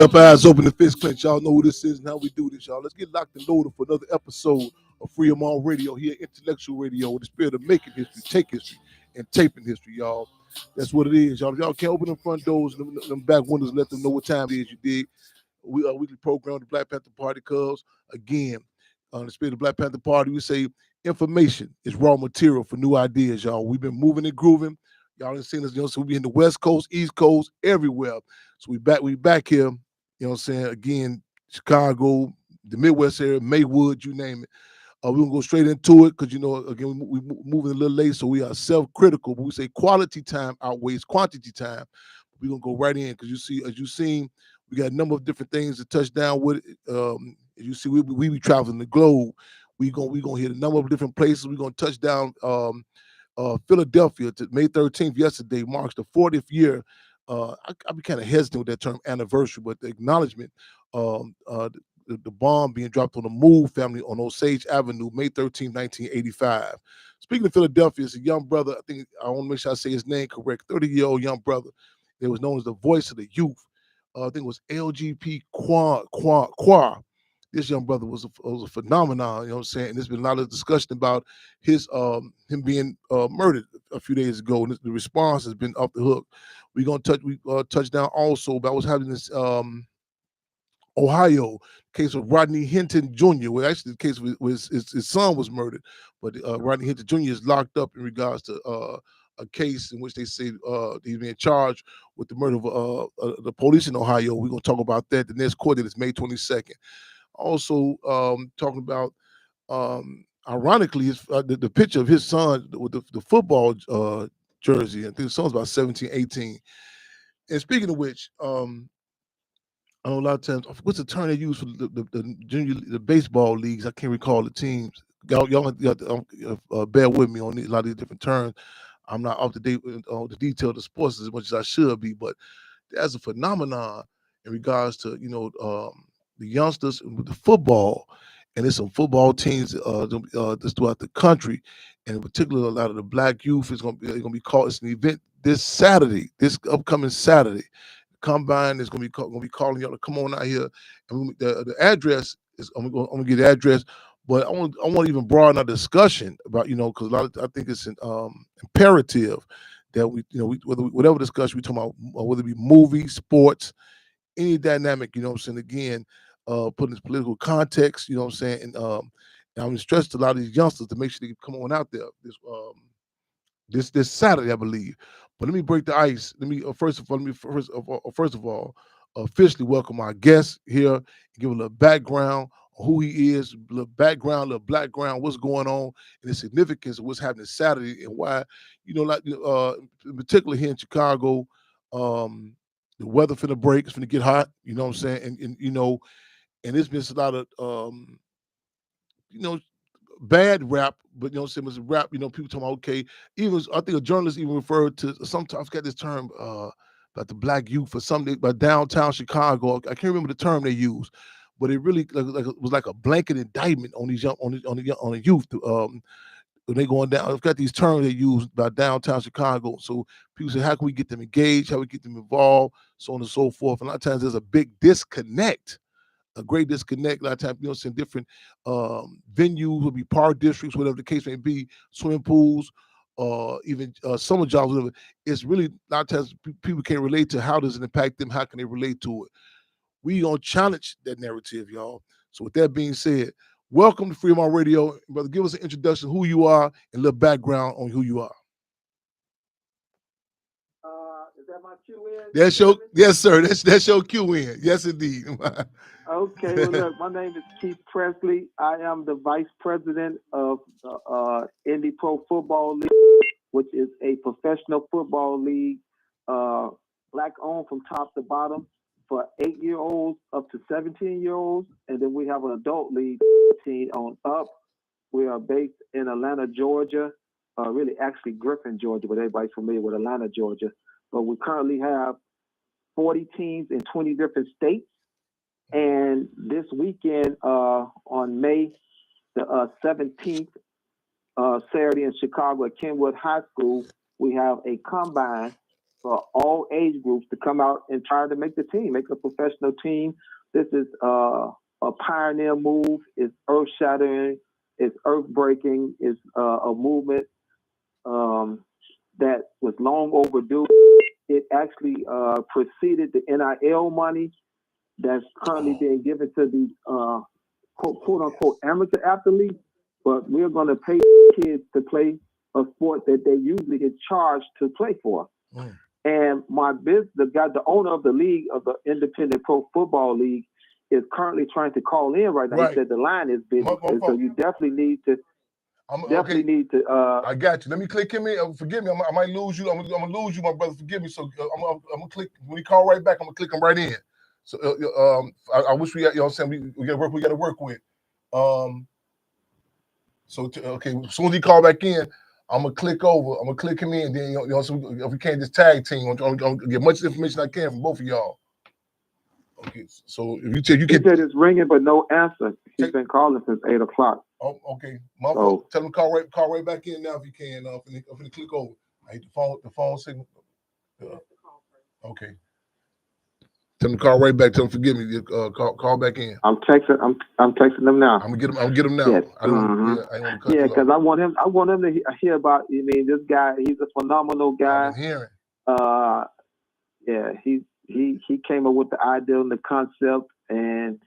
Up eyes open, the fist clench. Y'all know who this is and how we do this, y'all. Let's get locked and loaded for another episode of Freedom on Radio here, Intellectual Radio, with the spirit of making history, take history, and taping history, y'all. That's what it is, y'all. If y'all can't open them front doors and them back windows and let them know what time it is, you dig. We weekly program, the Black Panther Party, cuz again, on the spirit of the Black Panther Party, we say information is raw material for new ideas, y'all. We've been moving and grooving. Y'all done seen us, so we in the West Coast, East Coast, everywhere. So we back here. You know what I'm saying? Again, Chicago, the Midwest area, Maywood, you name it. We're going to go straight into it because, again, we moving a little late, so we are self-critical. But we say quality time outweighs quantity time. We're going to go right in because as you've seen, we got a number of different things to touch down with. As you see, we be traveling the globe. We're going to hit a number of different places. We're going to touch down Philadelphia. May 13th, yesterday, marks the 40th year. I'd be kind of hesitant with that term anniversary, but the acknowledgement, the bomb being dropped on the Move family on Osage Avenue, May 13, 1985. Speaking of Philadelphia, it's a young brother. I want to make sure I say his name correct. 30-year-old young brother. It was known as the voice of the youth. I think it was LGP Qua. This young brother was a phenomenon, you know what I'm saying? And there's been a lot of discussion about him being murdered a few days ago, and the response has been off the hook. We're gonna touch down also about what's happening in Ohio, case of Rodney Hinton Jr. Well, actually, the case was his son was murdered, but Rodney Hinton Jr. is locked up in regards to a case in which they say he's being charged with the murder of the police in Ohio. We're gonna talk about that. The next court date is May 22nd. Also, talking about, ironically, the picture of his son with the football jersey. I think the son's about 17, 18. And speaking of which, I know a lot of times, what's the term they use for the baseball leagues? I can't recall the teams. Y'all have to bear with me on a lot of these different terms. I'm not up to date on the detail of the sports as much as I should be, but there's a phenomenon in regards to the youngsters with the football, and there's some football teams that's throughout the country, and in particular, a lot of the black youth is going to be called. It's an event this upcoming Saturday. Combine is going to be calling y'all to come on out here, and the address is I'm gonna get the address, but I want to even broaden our discussion about because I think it's imperative that whatever discussion we talking about, whether it be movie, sports, any dynamic, you know what I'm saying, again, put in this political context, you know what I'm saying, and I'm stressed to a lot of these youngsters to make sure they come on out there this Saturday, I believe. But let me break the ice. Let me first of all officially welcome our guest here and give a little background on who he is, a little background, what's going on, and the significance of what's happening Saturday and why, in particular here in Chicago, the weather finna break, it's finna get hot, you know what I'm saying, and there's been a lot of bad rap, but it's rap, people talking about, okay, I think a journalist even referred to sometimes, I forgot this term, about the black youth or something, about downtown Chicago. I can't remember the term they used, but it really it was like a blanket indictment on these on the youth. When they going down, I've got these terms they use about downtown Chicago. So people say, how can we get them engaged? How we get them involved? So on and so forth. And a lot of times there's a big disconnect. A great disconnect. A lot of times, in different venues, will be park districts, whatever the case may be, swimming pools, even summer jobs, whatever. It's really a lot of times people can't relate to how does it impact them. How can they relate to it? We gonna challenge that narrative, y'all. So with that being said, welcome to Freedom on Radio, brother. Give us an introduction of who you are and a little background on who you are. Is that my cue in? Yes, sir. That's your cue in. Yes, indeed. Okay. Well, look, my name is Keith Presley. I am the vice president of Indy Pro Football League, which is a professional football league, black-owned from top to bottom for 8-year-olds up to 17-year-olds, and then we have an adult league, 18 on up. We are based in Atlanta, Georgia. Really, actually Griffin, Georgia, but everybody's familiar with Atlanta, Georgia. But we currently have 40 teams in 20 different states. And this weekend, on May the 17th, Saturday in Chicago at Kenwood High School, we have a combine for all age groups to come out and try to make the team, make a professional team. This is a pioneer move. It's earth shattering. It's earth breaking. It's a movement that was long overdue. It actually preceded the NIL money that's currently being given to these quote unquote amateur athletes. But we're going to pay kids to play a sport that they usually get charged to play for. And the owner of the league, of the Independent Pro Football League, is currently trying to call in right now. Right. He said the line is busy, so you definitely need to. I got you. Let me click him in. Forgive me, I might lose you. I'm gonna lose you, my brother. Forgive me. So I'm gonna click. When he call right back, I'm gonna click him right in. So I wish we got, you know what I'm saying, we got to work with. Okay, as soon as he call back in, I'm gonna click over. I'm gonna click him in. Then so if we can't just tag team, I'm gonna get much information I can from both of y'all. Okay, so if you he said it's ringing but no answer. He's been calling since 8 o'clock. Oh, okay. Tell him call right back in now if you can. I'm gonna click over. I hit the phone signal. Okay. Tell him to call right back. Tell him forgive me. Call back in. I'm texting them now. I'm gonna get him now. Yes. I don't want to cut you because I want him to hear about. I mean, this guy. He's a phenomenal guy. I'm hearing. Yeah. He came up with the idea and the concept, and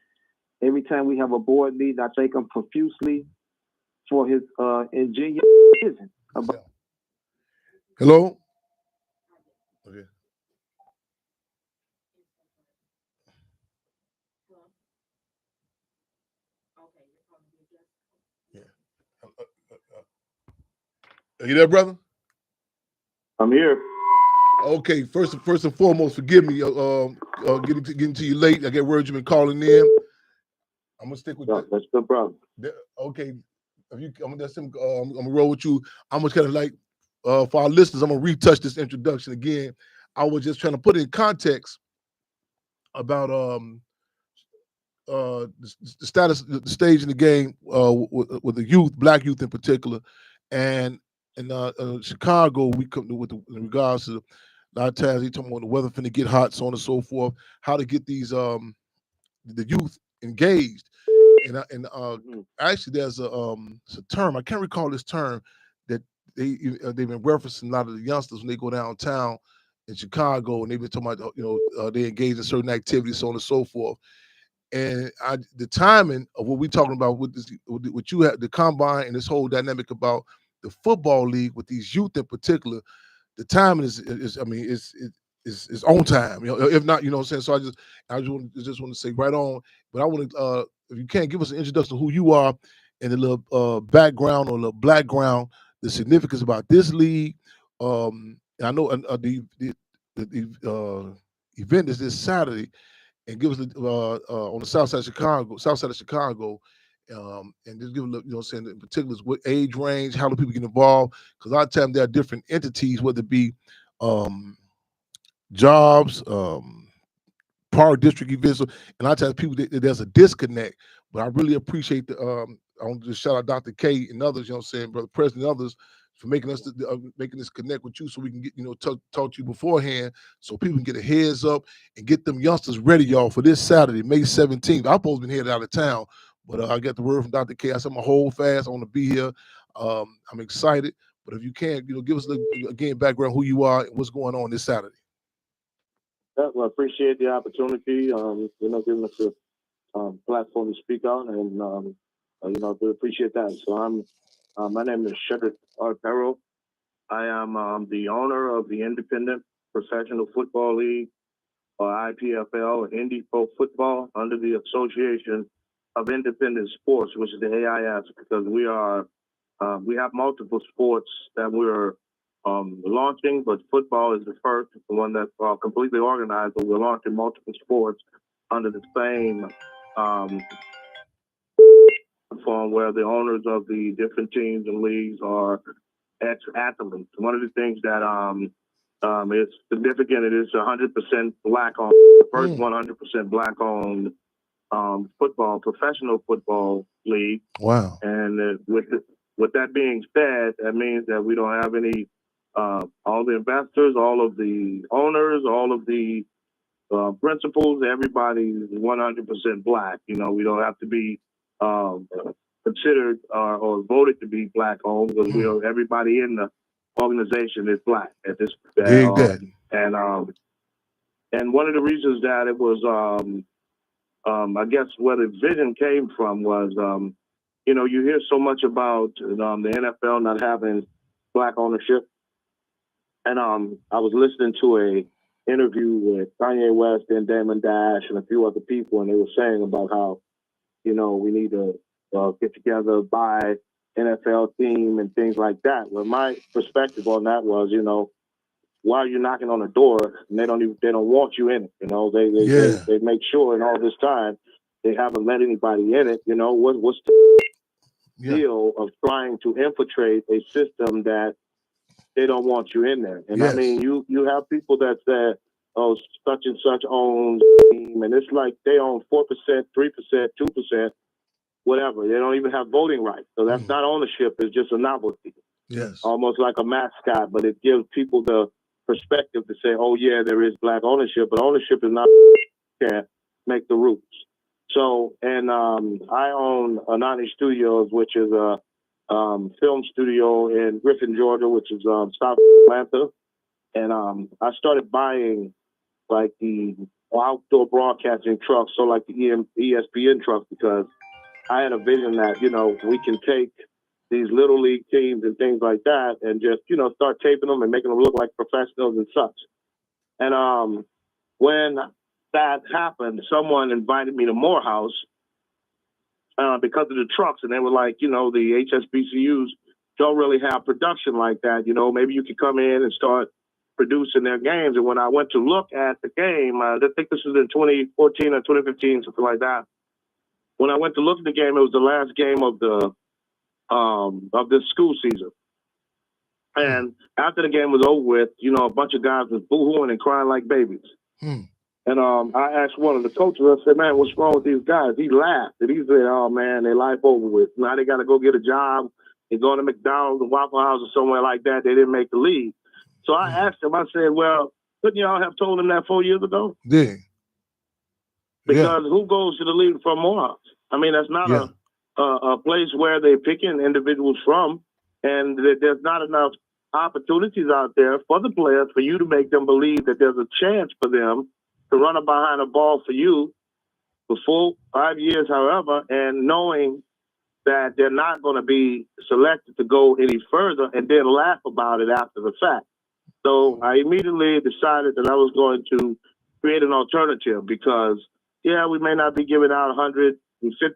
every time we have a board meeting, I thank him profusely for his ingenious vision. Hello. Okay. Are you there, brother? I'm here. Okay, first and foremost, forgive me. Getting to you late. I get word you've been calling in. I'm gonna stick with that. That's no problem. Okay, I'm gonna roll with you. I'm just kind of like for our listeners, I'm gonna retouch this introduction again. I was just trying to put it in context about the status, the stage in the game with the youth, black youth in particular, and in Chicago, we come to in regards to a lot of times they talking about the weather finna get hot, so on and so forth. How to get these the youth engaged, and actually there's a term, I can't recall this term, that they've been referencing a lot of the youngsters when they go downtown in Chicago, and they've been talking about they engage in certain activities, so on and so forth. And the timing of what we're talking about with this, with what you have, the combine and this whole dynamic about the football league with these youth in particular, the timing is on time. If not, what I'm saying. So I just want to say right on. But I want to, if you can, give us an introduction to who you are and a little background or a little background, the significance about this league. And I know the event is this Saturday. And give us on the south side of Chicago, and just give a little, saying in particular what age range, how do people get involved? Because a lot of times there are different entities, whether it be jobs, park district events, and a lot of times people there's a disconnect. But I really appreciate the I want to just shout out Dr. K and others, Brother President and others, for making us making this connect with you, so we can get talk to you beforehand, so people can get a heads up and get them youngsters ready, y'all, for this Saturday, May 17th. I'm supposed to be headed out of town, but I got the word from Dr. K. I said I'm gonna hold fast. I want to be here. I'm excited, but if you can, give us again background who you are and what's going on this Saturday. Yeah, well, I appreciate the opportunity. Giving us a platform to speak on, and we appreciate that. So my name is Earl. I am the owner of the Independent Professional Football League, or IPFL, Indy Pro Football, under the Association of Independent Sports, which is the AIS, because we have multiple sports that we're launching, but football is the first, the one that's completely organized, but we're launching multiple sports under the same platform, where the owners of the different teams and leagues are ex-athletes. One of the things that is significant, it is 100% black-owned, the first 100% black-owned professional football league. Wow. And with that being said, that means that we don't have any all the investors, all of the owners, all of the principals, everybody's 100% black. You know, we don't have to be considered or voted to be black owned because we are, everybody in the organization is black at this and one of the reasons that it was I guess where the vision came from was you know, you hear so much about the NFL not having black ownership, and I was listening to a interview with Kanye West and Damon Dash and a few other people, and they were saying about how, you know, we need to get together, buy NFL team and things like that. Well, my perspective on that was, you know, why are you knocking on the door and they don't want you in it? You know, they make sure in all this time they haven't let anybody in it. You know, what's the deal of trying to infiltrate a system that they don't want you in there? And I mean, you have people that say, oh, such and such owns team, and it's like they own 4%, 3%, 2%, whatever. They don't even have voting rights. So that's not ownership, it's just a novelty. Yes. Almost like a mascot, but it gives people the perspective to say, oh yeah, there is black ownership, but ownership is not, can't make the rules. So, and I own Anani Studios, which is a film studio in Griffin, Georgia, which is south of Atlanta. And I started buying like the outdoor broadcasting trucks, so like the ESPN trucks, because I had a vision that, you know, we can take these little league teams and things like that and just, you know, start taping them and making them look like professionals and such. And when that happened, someone invited me to Morehouse because of the trucks, and they were like, you know, the HSBCUs don't really have production like that. You know, maybe you could come in and start producing their games. And when I went to look at the game, I think this was in 2014 or 2015, something like that. When I went to look at the game, it was the last game of this school season. And after the game was over with, you know, a bunch of guys was boo-hooing and crying like babies. And I asked one of the coaches, I said, man, what's wrong with these guys? He laughed and he said, oh man, their life over with. Now they got to go get a job and go to McDonald's and Waffle House or somewhere like that. They didn't make the league. So I asked him, I said, well, couldn't y'all have told him that 4 years ago? Yeah. Because who goes to the league from Morehouse? I mean, that's not a place where they're picking individuals from, and there's not enough opportunities out there for the players for you to make them believe that there's a chance for them to run up behind a ball for you for 4, 5 years, however, and knowing that they're not going to be selected to go any further and then laugh about it after the fact. So I immediately decided that I was going to create an alternative because, yeah, we may not be giving out $150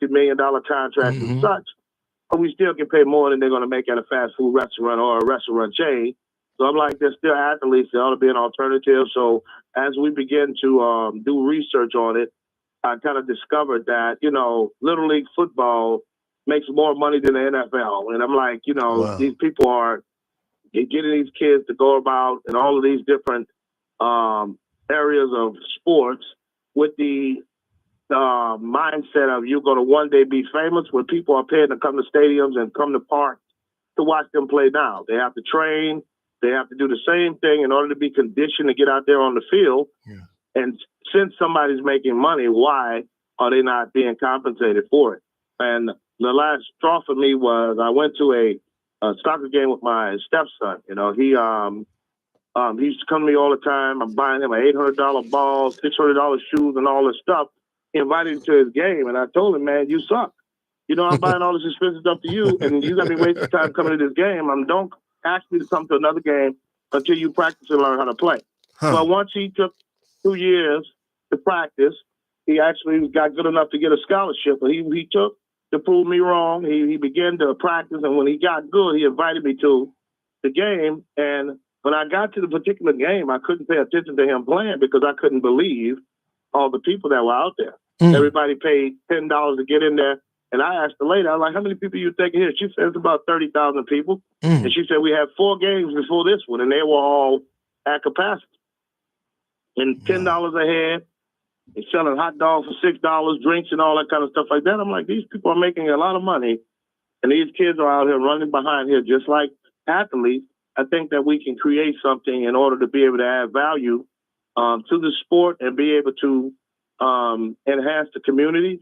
million contracts and such, but we still can pay more than they're going to make at a fast food restaurant or a restaurant chain. So I'm like, there's still athletes. There ought to be an alternative. So as we begin to do research on it, I kind of discovered that, you know, Little League football makes more money than the NFL. And I'm like, you know, these people are getting these kids to go about in all of these different areas of sports with the mindset of you're going to one day be famous, where people are paying to come to stadiums and come to parks to watch them play now. They have to train. They have to do the same thing in order to be conditioned to get out there on the field. And since somebody's making money, why are they not being compensated for it? And the last straw for me was I went to a soccer game with my stepson. You know, he used to come to me all the time. I'm buying him an $800 ball, $600 shoes, and all this stuff. He invited me to his game, and I told him, man, you suck. You know, I'm buying all this expensive stuff to you, and you got me wasting time coming to this game. Don't ask me to come to another game until you practice and learn how to play. Well, once he took 2 years to practice, he actually got good enough to get a scholarship, but he took to prove me wrong. He began to practice, and when he got good, he invited me to the game. And when I got to the particular game, I couldn't pay attention to him playing because I couldn't believe all the people that were out there. Everybody paid $10 to get in there. And I asked the lady, I was like, how many people you taking here? She said, it's about 30,000 people. And she said, we had 4 games before this one, and they were all at capacity. And $10 a head, they're selling hot dogs for $6, drinks and all that kind of stuff like that. I'm like, these people are making a lot of money, and these kids are out here running behind here just like athletes, I think that we can create something in order to be able to add value to the sport and be able to enhance the communities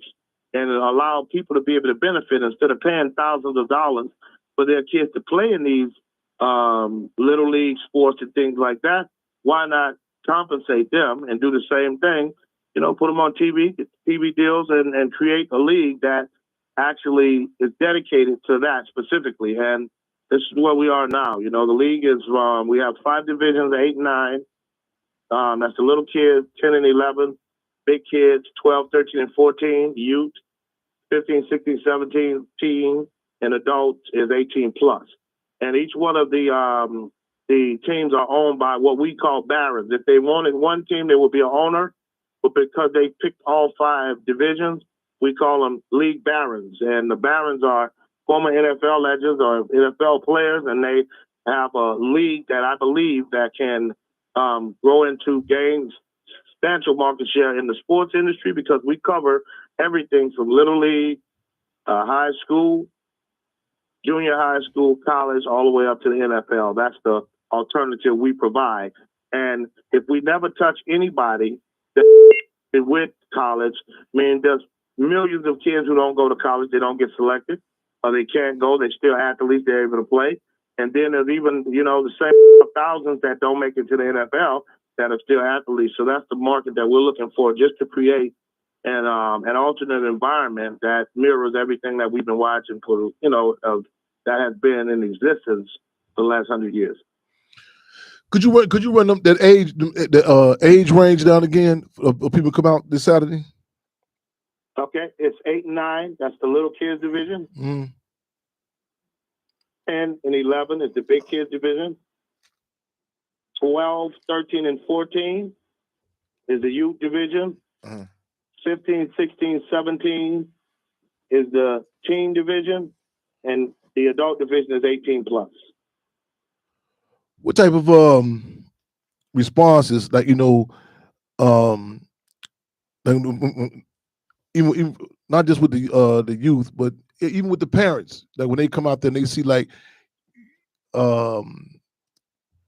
and allow people to be able to benefit instead of paying thousands of dollars for their kids to play in these little league sports and things like that. Why not compensate them and do the same thing? You know, put them on TV, get TV deals, and create a league that actually is dedicated to that specifically. And this is where we are now. You know, the league is, we have 5 divisions, 8 and 9. That's the little kids, 10 and 11, big kids, 12, 13, and 14, youth, 15, 16, 17, teen, and adults is 18 plus. And each one of the teams are owned by what we call barons. If they wanted one team, there would be an owner, but because they picked all 5 divisions, we call them league barons. And the barons are former NFL legends or NFL players, and they have a league that I believe that can grow into gain substantial market share in the sports industry, because we cover everything from little league, high school, junior high school, college, all the way up to the NFL. That's the alternative we provide. And if we never touch anybody with college, I mean, there's millions of kids who don't go to college, they don't get selected, or they can't go, they're still athletes, they're able to play. And then there's even, you know, the same thousands that don't make it to the NFL that are still athletes. So that's the market that we're looking for, just to create an alternate environment that mirrors everything that we've been watching for, you know, that has been in existence for the last 100 years. Could you run them that age range down again of people come out this Saturday? Okay, it's 8 and 9. That's the little kids division. 10 and 11 is the big kids division. 12, 13, and 14 is the youth division. 15, 16, 17 is the teen division, and the adult division is 18 plus. What type of responses, like, you know, even not just with the youth, but even with the parents, like when they come out there and they see like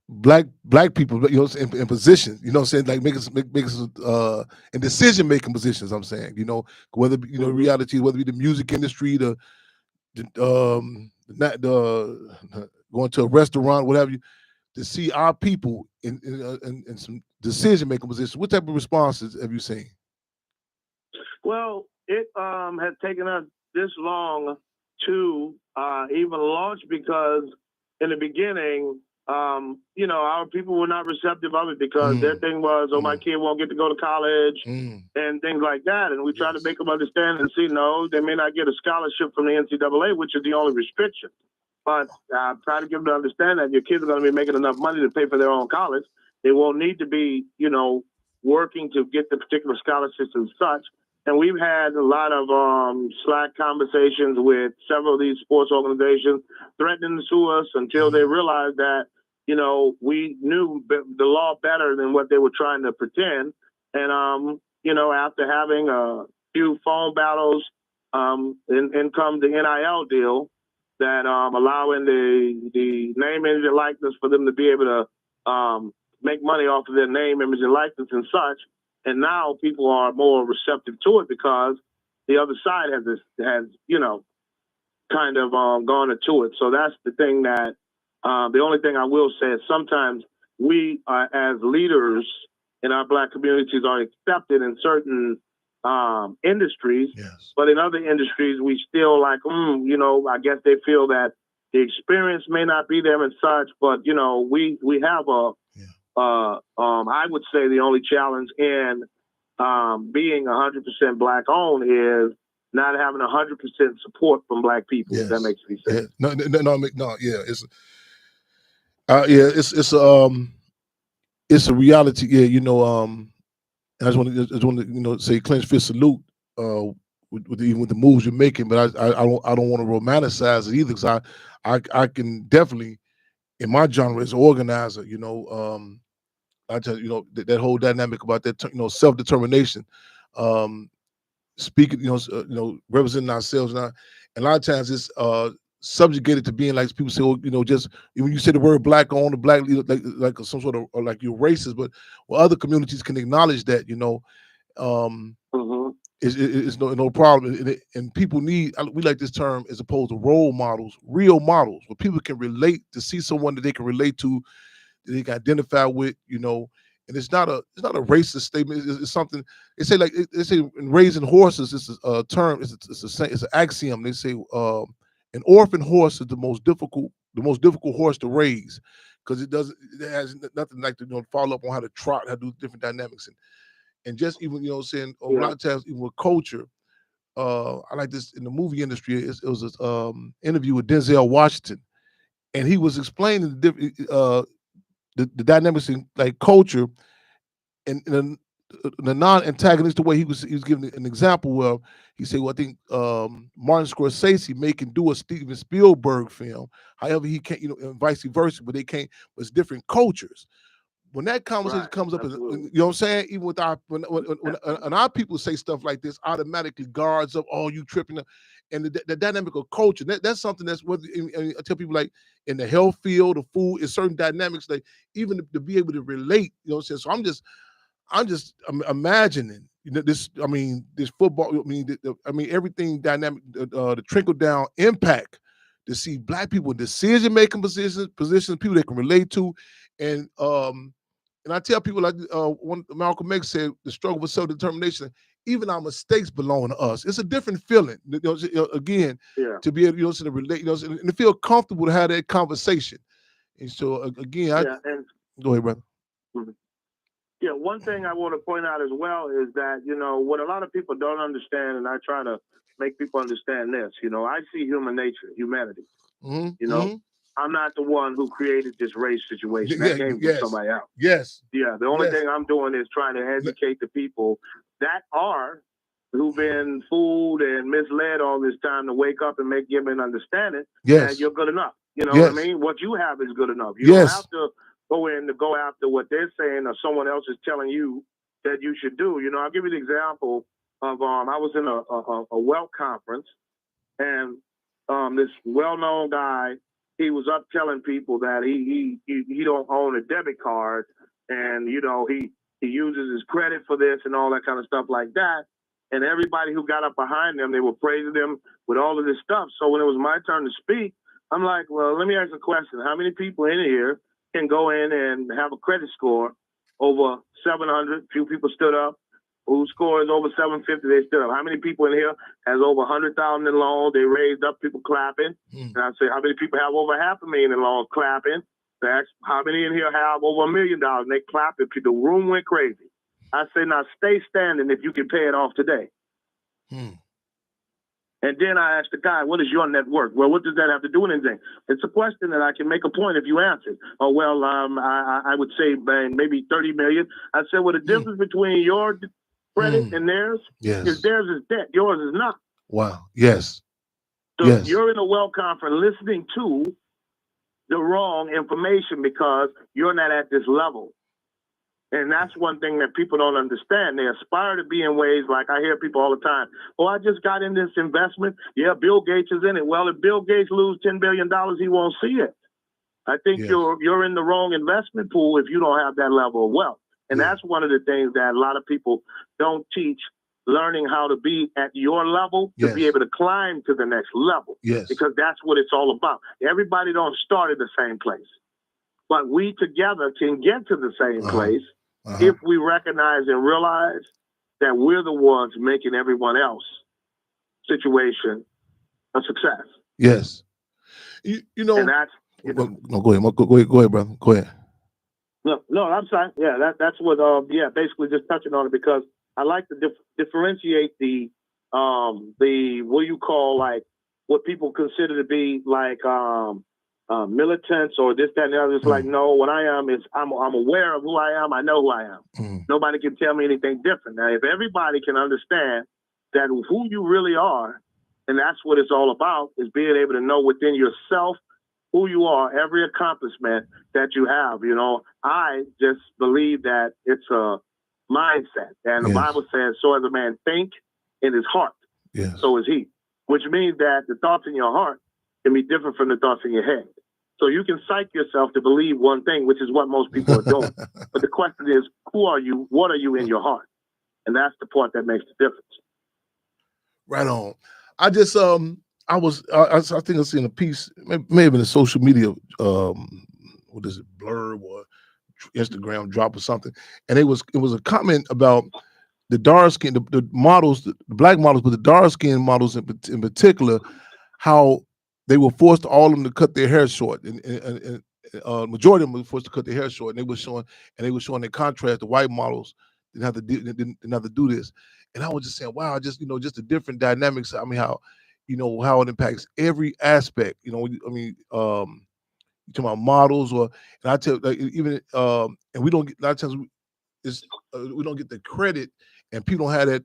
black people, you know, in positions, you know what I'm saying, like make us in decision making positions. I'm saying, you know, whether, you know, reality, whether it be the music industry, going to a restaurant, whatever, to see our people in some decision making positions. What type of responses have you seen? Well, it has taken us this long to even launch, because in the beginning, you know, our people were not receptive of it, because their thing was, oh, my kid won't get to go to college and things like that. And we try to make them understand and see, no, they may not get a scholarship from the NCAA, which is the only restriction. But try to give them to understand that your kids are going to be making enough money to pay for their own college. They won't need to be, you know, working to get the particular scholarships and such. And we've had a lot of Slack conversations with several of these sports organizations threatening to sue us until they realized that, you know, we knew the law better than what they were trying to pretend. And, you know, after having a few phone battles, in comes the NIL deal that allowing the name, image, and likeness for them to be able to make money off of their name, image, and likeness and such. And now people are more receptive to it, because the other side has you know, kind of gone into it. So that's the thing that the only thing I will say is sometimes we as leaders in our Black communities are accepted in certain industries, but in other industries we still like, you know, I guess they feel that the experience may not be there and such, but you know, we have I would say the only challenge in being 100% Black owned is not having 100% support from Black people. If that makes any sense. It's a reality. Yeah, you know, I just want to you know, say clench fist salute with the moves you're making, but I don't want to romanticize it either, because I can definitely, in my genre as an organizer, you know, I tell you know, that whole dynamic about that, you know, self-determination, speaking, you know, representing ourselves now, and a lot of times it's subjugated to being like people say, just when you say the word black on the black, like some sort of, or like you're racist, but other communities can acknowledge that, it's no problem. And people we like this term as opposed to role models, real models, where people can relate to see someone that they can relate to, that they can identify with, and it's not a racist statement. It's something they say, like they say in raising horses. It's a term. It's an axiom. They say an orphan horse is the most difficult horse to raise, because it has nothing like to follow up on how to trot, how to do different dynamics, and just even saying a lot of times even with culture. I like this in the movie industry. It was an interview with Denzel Washington, and he was explaining the different the dynamics in like culture, and the non-antagonistic way he was giving an example where he said, well, I think Martin Scorsese can do a Steven Spielberg film, however he can't, and vice versa, but they can't. But it's different cultures. When that conversation comes up, you know what I'm saying? Even with when our people say stuff like this, automatically guards up, oh, you tripping. And the dynamic of culture, that's something that's what I tell people, like in the health field, the food, is certain dynamics, like even to be able to relate, you know what I'm saying? So I'm just imagining, this football, everything dynamic, the trickle down impact, to see black people in decision-making positions, people they can relate to. And I tell people, like when Malcolm X said, the struggle for self-determination, even our mistakes belong to us. It's a different feeling, again, to be able, to relate, and to feel comfortable to have that conversation. And so, again, go ahead, brother. Mm-hmm. Yeah, one thing I want to point out as well is that, what a lot of people don't understand, and I try to make people understand this, I see human nature, humanity. Mm-hmm. I'm not the one who created this race situation. That came from somebody else. Yes. Yeah, the only thing I'm doing is trying to educate the people who've been fooled and misled all this time to wake up and give them an understanding that you're good enough. You know what I mean? What you have is good enough. You don't have to go after what they're saying or someone else is telling you that you should do. I'll give you the example of I was in a wealth conference, and this well-known guy, he was up telling people that he don't own a debit card, and he uses his credit for this and all that kind of stuff like that. And everybody who got up behind him, they were praising him with all of this stuff. So when it was my turn to speak, I'm like, well, let me ask a question. How many people in here can go in and have a credit score over 700? Few people stood up. Who scores over 750, they stood up. How many people in here has over 100,000 in loans? They raised up, people clapping. And I say, how many people have over $500,000 in loans? Clapping. They ask, how many in here have over $1 million? And they clapped. The room went crazy. I say, now stay standing if you can pay it off today. And then I asked the guy, what is your net worth? Well, what does that have to do with anything? It's a question that I can make a point if you answer. Oh, well, I would say maybe 30 million. I said, well, the difference between your credit and theirs is theirs is debt. Yours is not. Wow. Yes. So you're in a wealth conference listening to the wrong information because you're not at this level. And that's one thing that people don't understand. They aspire to be in ways like I hear people all the time. Oh, I just got in this investment. Yeah, Bill Gates is in it. Well, if Bill Gates loses $10 billion, he won't see it. I think you're in the wrong investment pool if you don't have that level of wealth. And that's one of the things that a lot of people don't teach, learning how to be at your level to be able to climb to the next level. Because that's what it's all about. Everybody don't start at the same place. But we together can get to the same place if we recognize and realize that we're the ones making everyone else situation a success. Yes. You know. And that's, no, go ahead. Go ahead, brother. Go ahead. No, I'm sorry. Yeah, that's what. Basically just touching on it because I like to differentiate the what you call like what people consider to be like militants or this, that, and the other. It's like, no, what I am is I'm aware of who I am. I know who I am. Nobody can tell me anything different. Now, if everybody can understand that who you really are, and that's what it's all about, is being able to know within yourself who you are, every accomplishment that you have. I just believe that it's a mindset. And the Bible says, so as a man think in his heart, so is he. Which means that the thoughts in your heart can be different from the thoughts in your head. So you can psych yourself to believe one thing, which is what most people are doing. But the question is, who are you? What are you in your heart? And that's the part that makes the difference. Right on. I just I think I seen a piece, maybe in a social media what is it, blurb or Instagram drop or something, and it was a comment about the dark skin, the models, the black models, but the dark skin models in particular, how they were forced all of them to cut their hair short, and majority of them were forced to cut their hair short, and they were showing in contrast the white models didn't have to do this. And I was just saying, wow, just the different dynamics. I mean, how how it impacts every aspect. I mean, you talking about models, and I tell even and we don't get a lot of times we don't get the credit, and people don't have that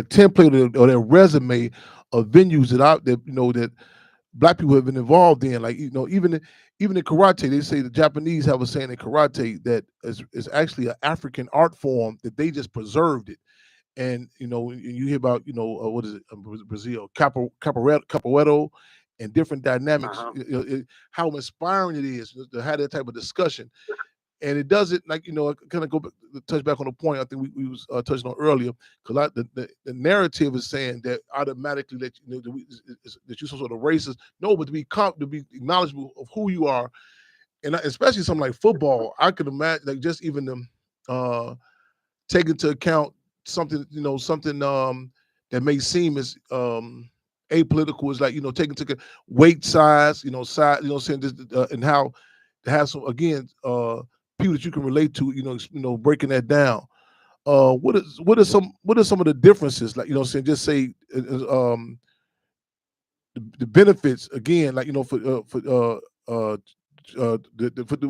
template or that resume of venues that Black people have been involved in. Like even in karate, they say the Japanese have a saying in karate that is actually an African art form that they just preserved it. And you hear about what is it, Brazil, capoeira, and different dynamics. How inspiring it is to have that type of discussion. And it doesn't, like, kind of touch back on the point I think we was touching on earlier, because the narrative is saying that automatically that that you're some sort of racist. No, but to be acknowledgeable of who you are, and especially something like football, I could imagine, like, just even them take into account something that may seem as apolitical, is like taking into weight size, size, saying this, and how to have some, again, people that you can relate to, breaking that down. What are some of the differences, like, saying, just say the benefits, again, like, for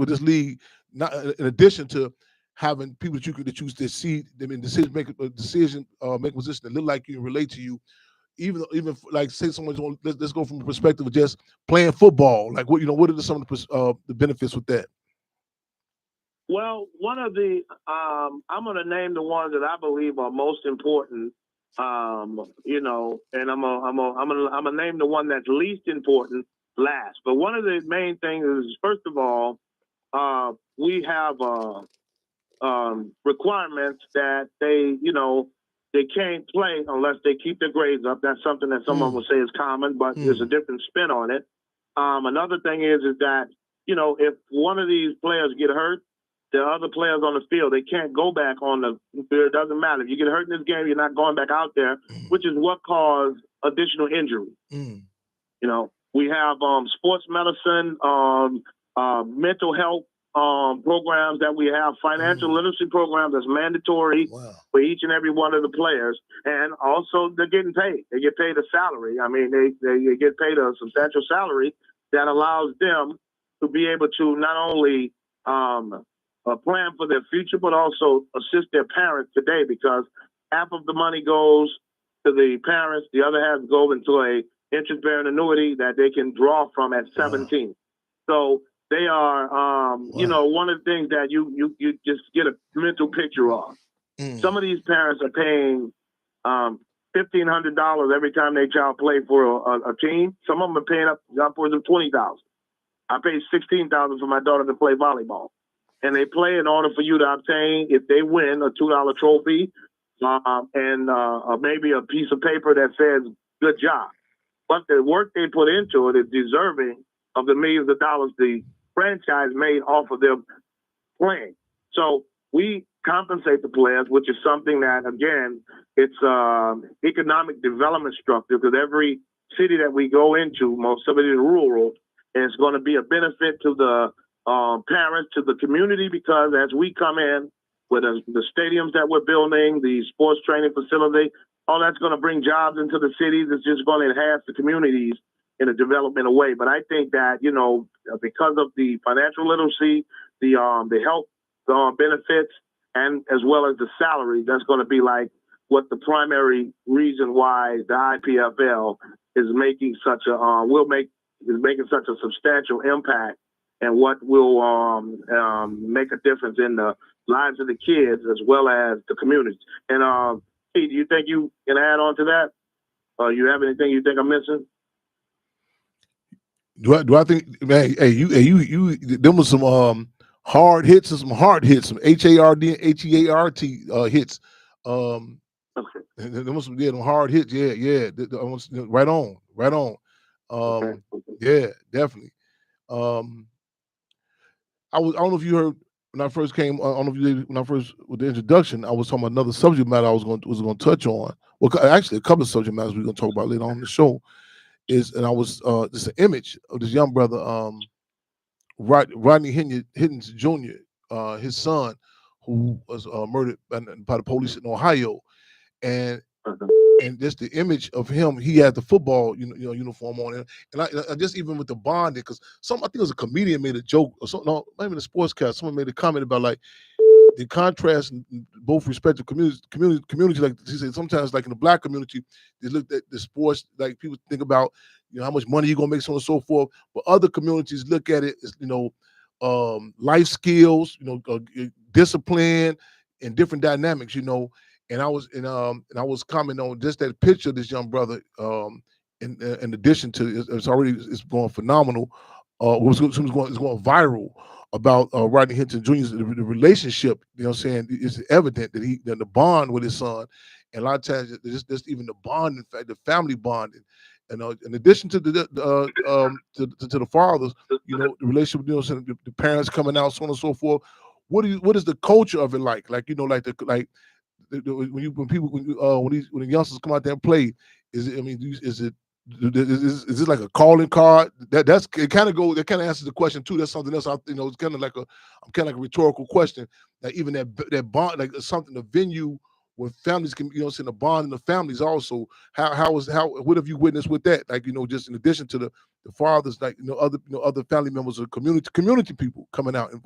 this league, not in addition to having people that you see them in decision making position that look like you and relate to you. Even like, say someone's on, let's go from the perspective of just playing football. Like, what are some of the benefits with that? Well, one of the I'm going to name the ones that I believe are most important. And I'm gonna name the one that's least important last. But one of the main things is, first of all, we have requirements that they can't play unless they keep their grades up. That's something that someone will say is common, but there's a different spin on it. Another thing is that if one of these players get hurt, the other players on the field, they can't go back on the field. It doesn't matter. If you get hurt in this game, you're not going back out there, which is what caused additional injury. We have sports medicine, mental health programs that we have, financial literacy programs that's mandatory for each and every one of the players. And also, they're getting paid. They get paid a salary. I mean, they get paid a substantial salary that allows them to be able to not only plan for their future, but also assist their parents today, because half of the money goes to the parents, the other half goes into a interest-bearing annuity that they can draw from at 17. So they are, one of the things that you just get a mental picture of. Some of these parents are paying $1,500 every time their child play for a team. Some of them are paying upwards of $20,000. I paid $16,000 for my daughter to play volleyball. And they play in order for you to obtain, if they win, a $2 trophy and maybe a piece of paper that says "good job." But the work they put into it is deserving of the millions of dollars the franchise made off of them playing. So we compensate the players, which is something that, again, it's economic development structure, because every city that we go into, most of it is rural, and it's going to be a benefit to the parents, to the community, because as we come in with the stadiums that we're building, the sports training facility, all that's going to bring jobs into the cities. It's just going to enhance the communities in a developmental way. But I think that, because of the financial literacy, the health benefits, and as well as the salary, that's going to be like what the primary reason why the IPFL is making such a substantial impact, and what will make a difference in the lives of the kids as well as the community. And Pete, do you think you can add on to that? You have anything you think I'm missing? Do I think, man? You. Them was some hard hits and some hard hits, some HARD and HEART hits. Okay. Them was some them hard hits. Yeah. Right on. Okay. Yeah, definitely. Um, I don't know if you heard when I first came. I don't know if you did when I first with the introduction. I was talking about another subject matter I was going to touch on. Well, actually, a couple of subject matters we're going to talk about later on in the show. And I was just an image of this young brother, Rodney Higgins Jr., his son, who was murdered by the police in Ohio, and and just the image of him, he had the football uniform on, and I just even with the bonding, because I think it was a comedian made a joke or something, no, maybe in a sportscast, someone made a comment about like the contrast in both respective communities. Like he said, sometimes like in the black community, they look at the sports, like people think about how much money you're gonna make, so on and so forth. But other communities look at it as life skills, discipline, and different dynamics. And I was commenting on just that picture of this young brother. In addition to it's going phenomenal. It's going viral about Rodney Hinton Jr.'s the relationship. What I'm saying, it's evident that the bond with his son, and a lot of times just even the bond, in fact, the family bonding. And in addition to the to the fathers, the relationship, the parents coming out, so on and so forth. What is the culture of it like? Like when the youngsters come out there and play, is it is this like a calling card? That's it. Kind of answers the question too. That's something else. It's kind of like a rhetorical question. Like even that bond, like something, a venue where families can, send a bond in the families also. What have you witnessed with that? Like just in addition to the fathers, like other family members or community people coming out and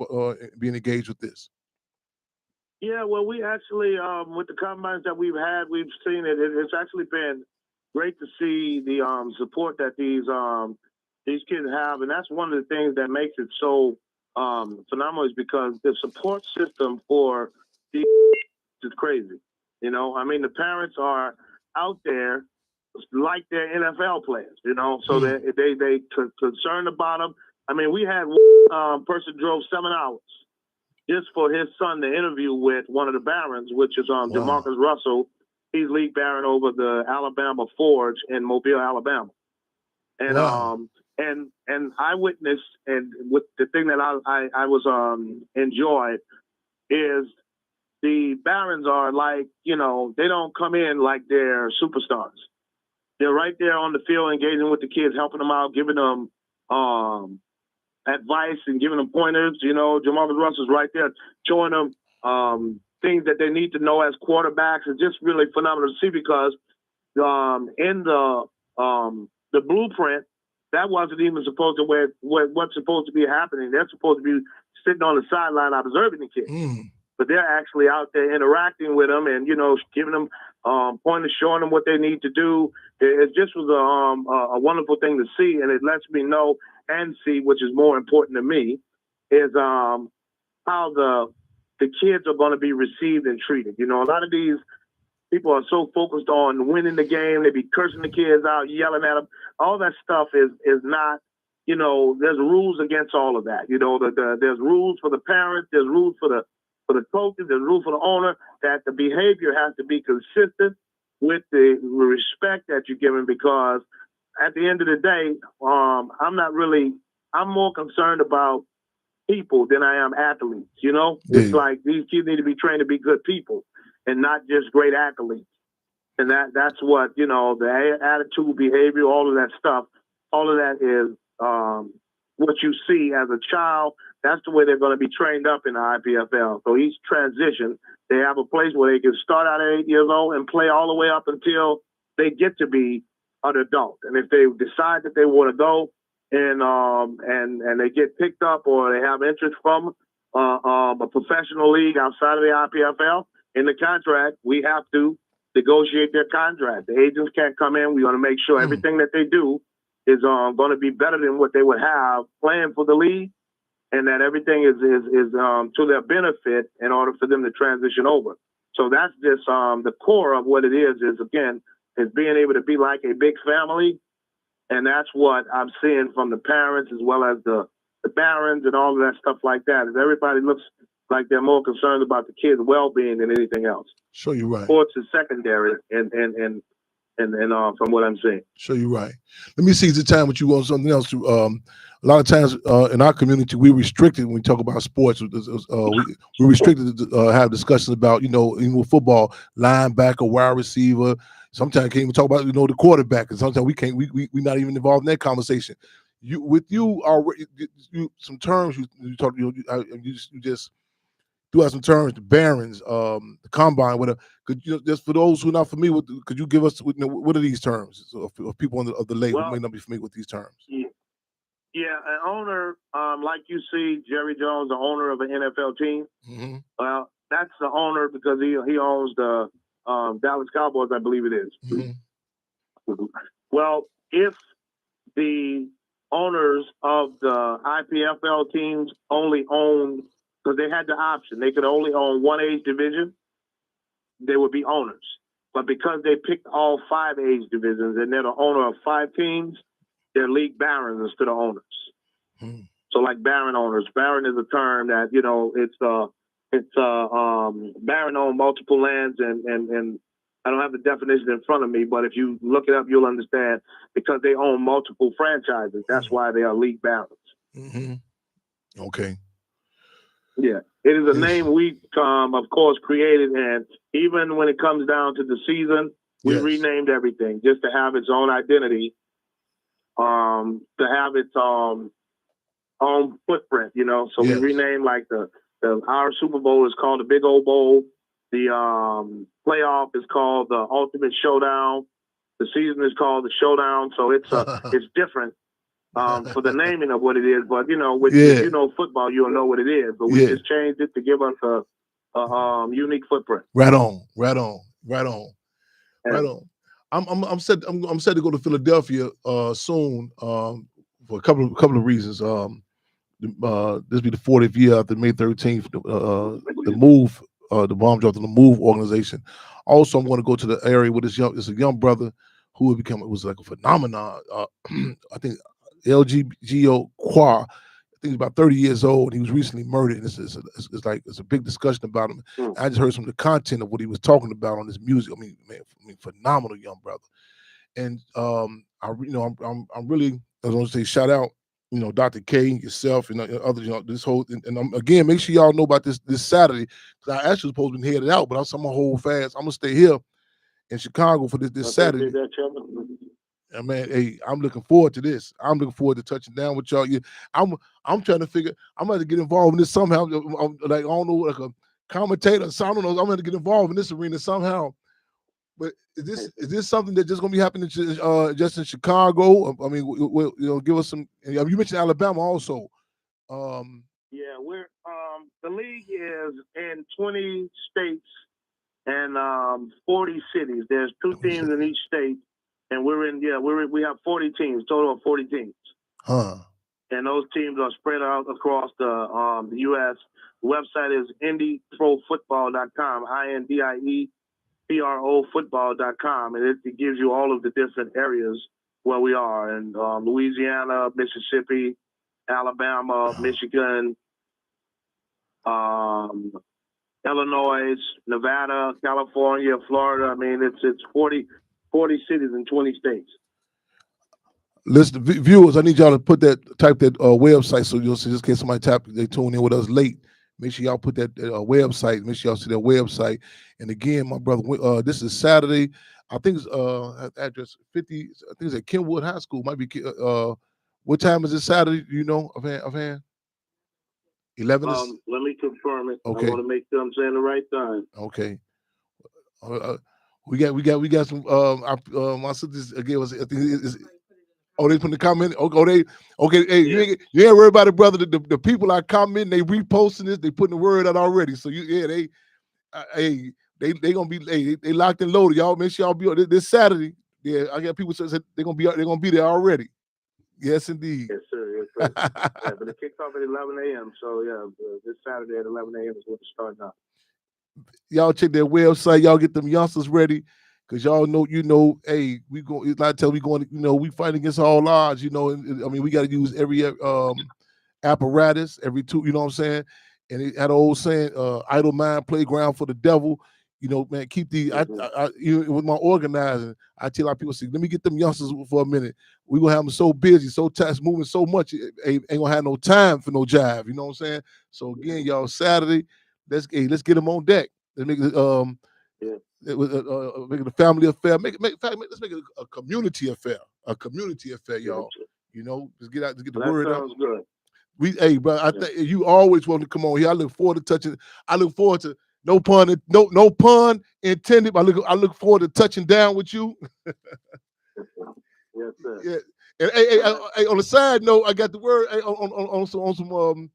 being engaged with this. Yeah, well, we actually, with the combines that we've had, we've seen it. It's actually been great to see the support that these kids have, and that's one of the things that makes it so phenomenal, is because the support system for these is crazy. The parents are out there like they're NFL players. So they concerned about them. We had one person drove 7 hours just for his son to interview with one of the barons, which is Jamarcus Russell. He's league baron over the Alabama Forge in Mobile, Alabama. And and I witnessed, and with the thing that I was enjoyed is the barons are like, they don't come in like they're superstars. They're right there on the field engaging with the kids, helping them out, giving them advice and giving them pointers. Jamarcus Russell's right there showing them things that they need to know as quarterbacks. It's just really phenomenal to see, because in the blueprint, that wasn't even supposed to what's supposed to be happening. They're supposed to be sitting on the sideline observing the kids. But they're actually out there interacting with them and, giving them pointers, showing them what they need to do. It just was a wonderful thing to see, and it lets me know and see, which is more important to me, is how the kids are going to be received and treated. A lot of these people are so focused on winning the game, they be cursing the kids out, yelling at them. All that stuff is not, there's rules against all of that. There's rules for the parents, there's rules for the coaches, there's rules for the owner, that the behavior has to be consistent with the respect that you're giving, because at the end of the day, I'm more concerned about people than I am athletes, It's like these kids need to be trained to be good people and not just great athletes. And that's what, the attitude, behavior, all of that stuff, all of that is what you see as a child. That's the way they're going to be trained up in the IPFL. So each transition, they have a place where they can start out at 8 years old and play all the way up until they get to be an adult. And if they decide that they want to go and they get picked up, or they have interest from a professional league outside of the IPFL, in the contract, we have to negotiate their contract. The agents can't come in. We want to make sure everything that they do is going to be better than what they would have playing for the league, and that everything is to their benefit in order for them to transition over. So that's just the core of what it is again, is being able to be like a big family And that's what I'm seeing from the parents as well as the barons and all of that stuff like that. Is everybody looks like they're more concerned about the kids' well-being than anything else. Sure, you're right. Sports is secondary, and from what I'm seeing. Sure, you're right. Let me seize the time with you on something else. A lot of times in our community, we restricted when we talk about sports. We restricted to have discussions about, even football, linebacker, wide receiver. Sometimes can't even talk about, the quarterback, and sometimes we can't. We're not even involved in that conversation. Some terms you talk. You just threw out some terms, the barons, the combine. Whatever. Could you, just for those who are not familiar with, could you give us what are these terms of people of the label who may not be familiar with these terms? Yeah, an owner, like you see Jerry Jones, the owner of an NFL team. Mm-hmm. Well, that's the owner because he owns the Dallas Cowboys, I believe it is. Mm-hmm. Well, if the owners of the IPFL teams only owned, because they had the option, they could only own one age division, they would be owners. But because they picked all 5 age divisions and they're the owner of 5 teams, they're league barons instead of owners. Hmm. So like baron owners. Baron is a term that, it's baron own multiple lands and I don't have the definition in front of me, but if you look it up, you'll understand because they own multiple franchises. That's why they are league barons. Mm-hmm. Okay. Yeah, it is a name we, of course, created, and even when it comes down to the season, we renamed everything just to have its own identity, to have its own footprint. So we renamed like our Super Bowl is called the Big Old Bowl. The playoff is called the Ultimate Showdown. The season is called the Showdown. So it's different. For the naming of what it is, but if football, you'll know what it is. But we just changed it to give us a unique footprint. Right on. I'm set to go to Philadelphia soon for a couple of reasons. This be the 40th year after May 13th. The bomb dropped in the Move organization. Also, I'm going to go to the area with it's a young brother who was like a phenomenon. I think LGGO Qua, I think he's about 30 years old. He was recently murdered. And it's a big discussion about him. I just heard some of the content of what he was talking about on his music. I mean, phenomenal young brother. And I'm really, I was going to say shout out, Dr. K, yourself, and others, this whole, and again, make sure y'all know about this Saturday, because I actually was supposed to be headed out, but I'm going to hold fast. I'm going to stay here in Chicago for this Saturday. And man, hey, I'm looking forward to this. I'm looking forward to touching down with y'all. I'm trying to figure. I'm going to get involved in this somehow. I don't know, like a commentator. So I don't know. I'm going to get involved in this arena somehow. But is this something that's just going to be happening just in Chicago? I mean, give us some. You mentioned Alabama also. Yeah, we're the league is in 20 states and 40 cities. There's 2 teams in each state. And we have 40 teams, total of 40 teams. Huh. And those teams are spread out across the U.S. The website is indieprofootball.com, INDIEPRO football.com. And it gives you all of the different areas where we are in Louisiana, Mississippi, Alabama, Michigan, Illinois, Nevada, California, Florida. I mean, it's 40 cities in 20 states. Listen, viewers, I need y'all to type that website so you'll see, just in case somebody they tune in with us late. Make sure y'all put that website. Make sure y'all see that website. And again, my brother, this is Saturday. I think it's address 50. I think it's at Kenwood High School. Might be. What time is it Saturday? Do you know offhand? 11. Let me confirm it. Okay. I want to make sure I'm saying the right time. Okay. We got some. My sisters again was. I think it's. Oh, they put in the comment. Okay. Hey, you ain't worried about it, brother. The people are commenting, they reposting this, they putting the word out already. So they gonna be. They locked and loaded. Y'all make sure y'all be this Saturday. Yeah, I got people saying they're gonna be there already. Yes, indeed. Yes, sir. Yeah, but it kicks off at 11 a.m. So this Saturday at 11 a.m. is when it starts out. Y'all check their website. Y'all get them youngsters ready. Because y'all know, hey, we go. A lot of times we going, we fight against all odds, And I mean, we got to use every apparatus, every tool. You know what I'm saying? And it had an old saying, "Idle mind, playground for the devil." Man, keep the. With my organizing, I tell our people, let me get them youngsters for a minute. We gonna have them so busy, so task moving so much, ain't gonna have no time for no jive. You know what I'm saying? So again, y'all, Saturday, let's get them on deck. Let's make it make it a family affair. Let's make it a community affair. A community affair, y'all. Just get the word out. Sounds good. Bro, I think you always want to come on here. I look forward to touching. I look forward to no pun intended. I look forward to touching down with you. Yes, sir. Yeah. And hey, on the side note, I got the word on some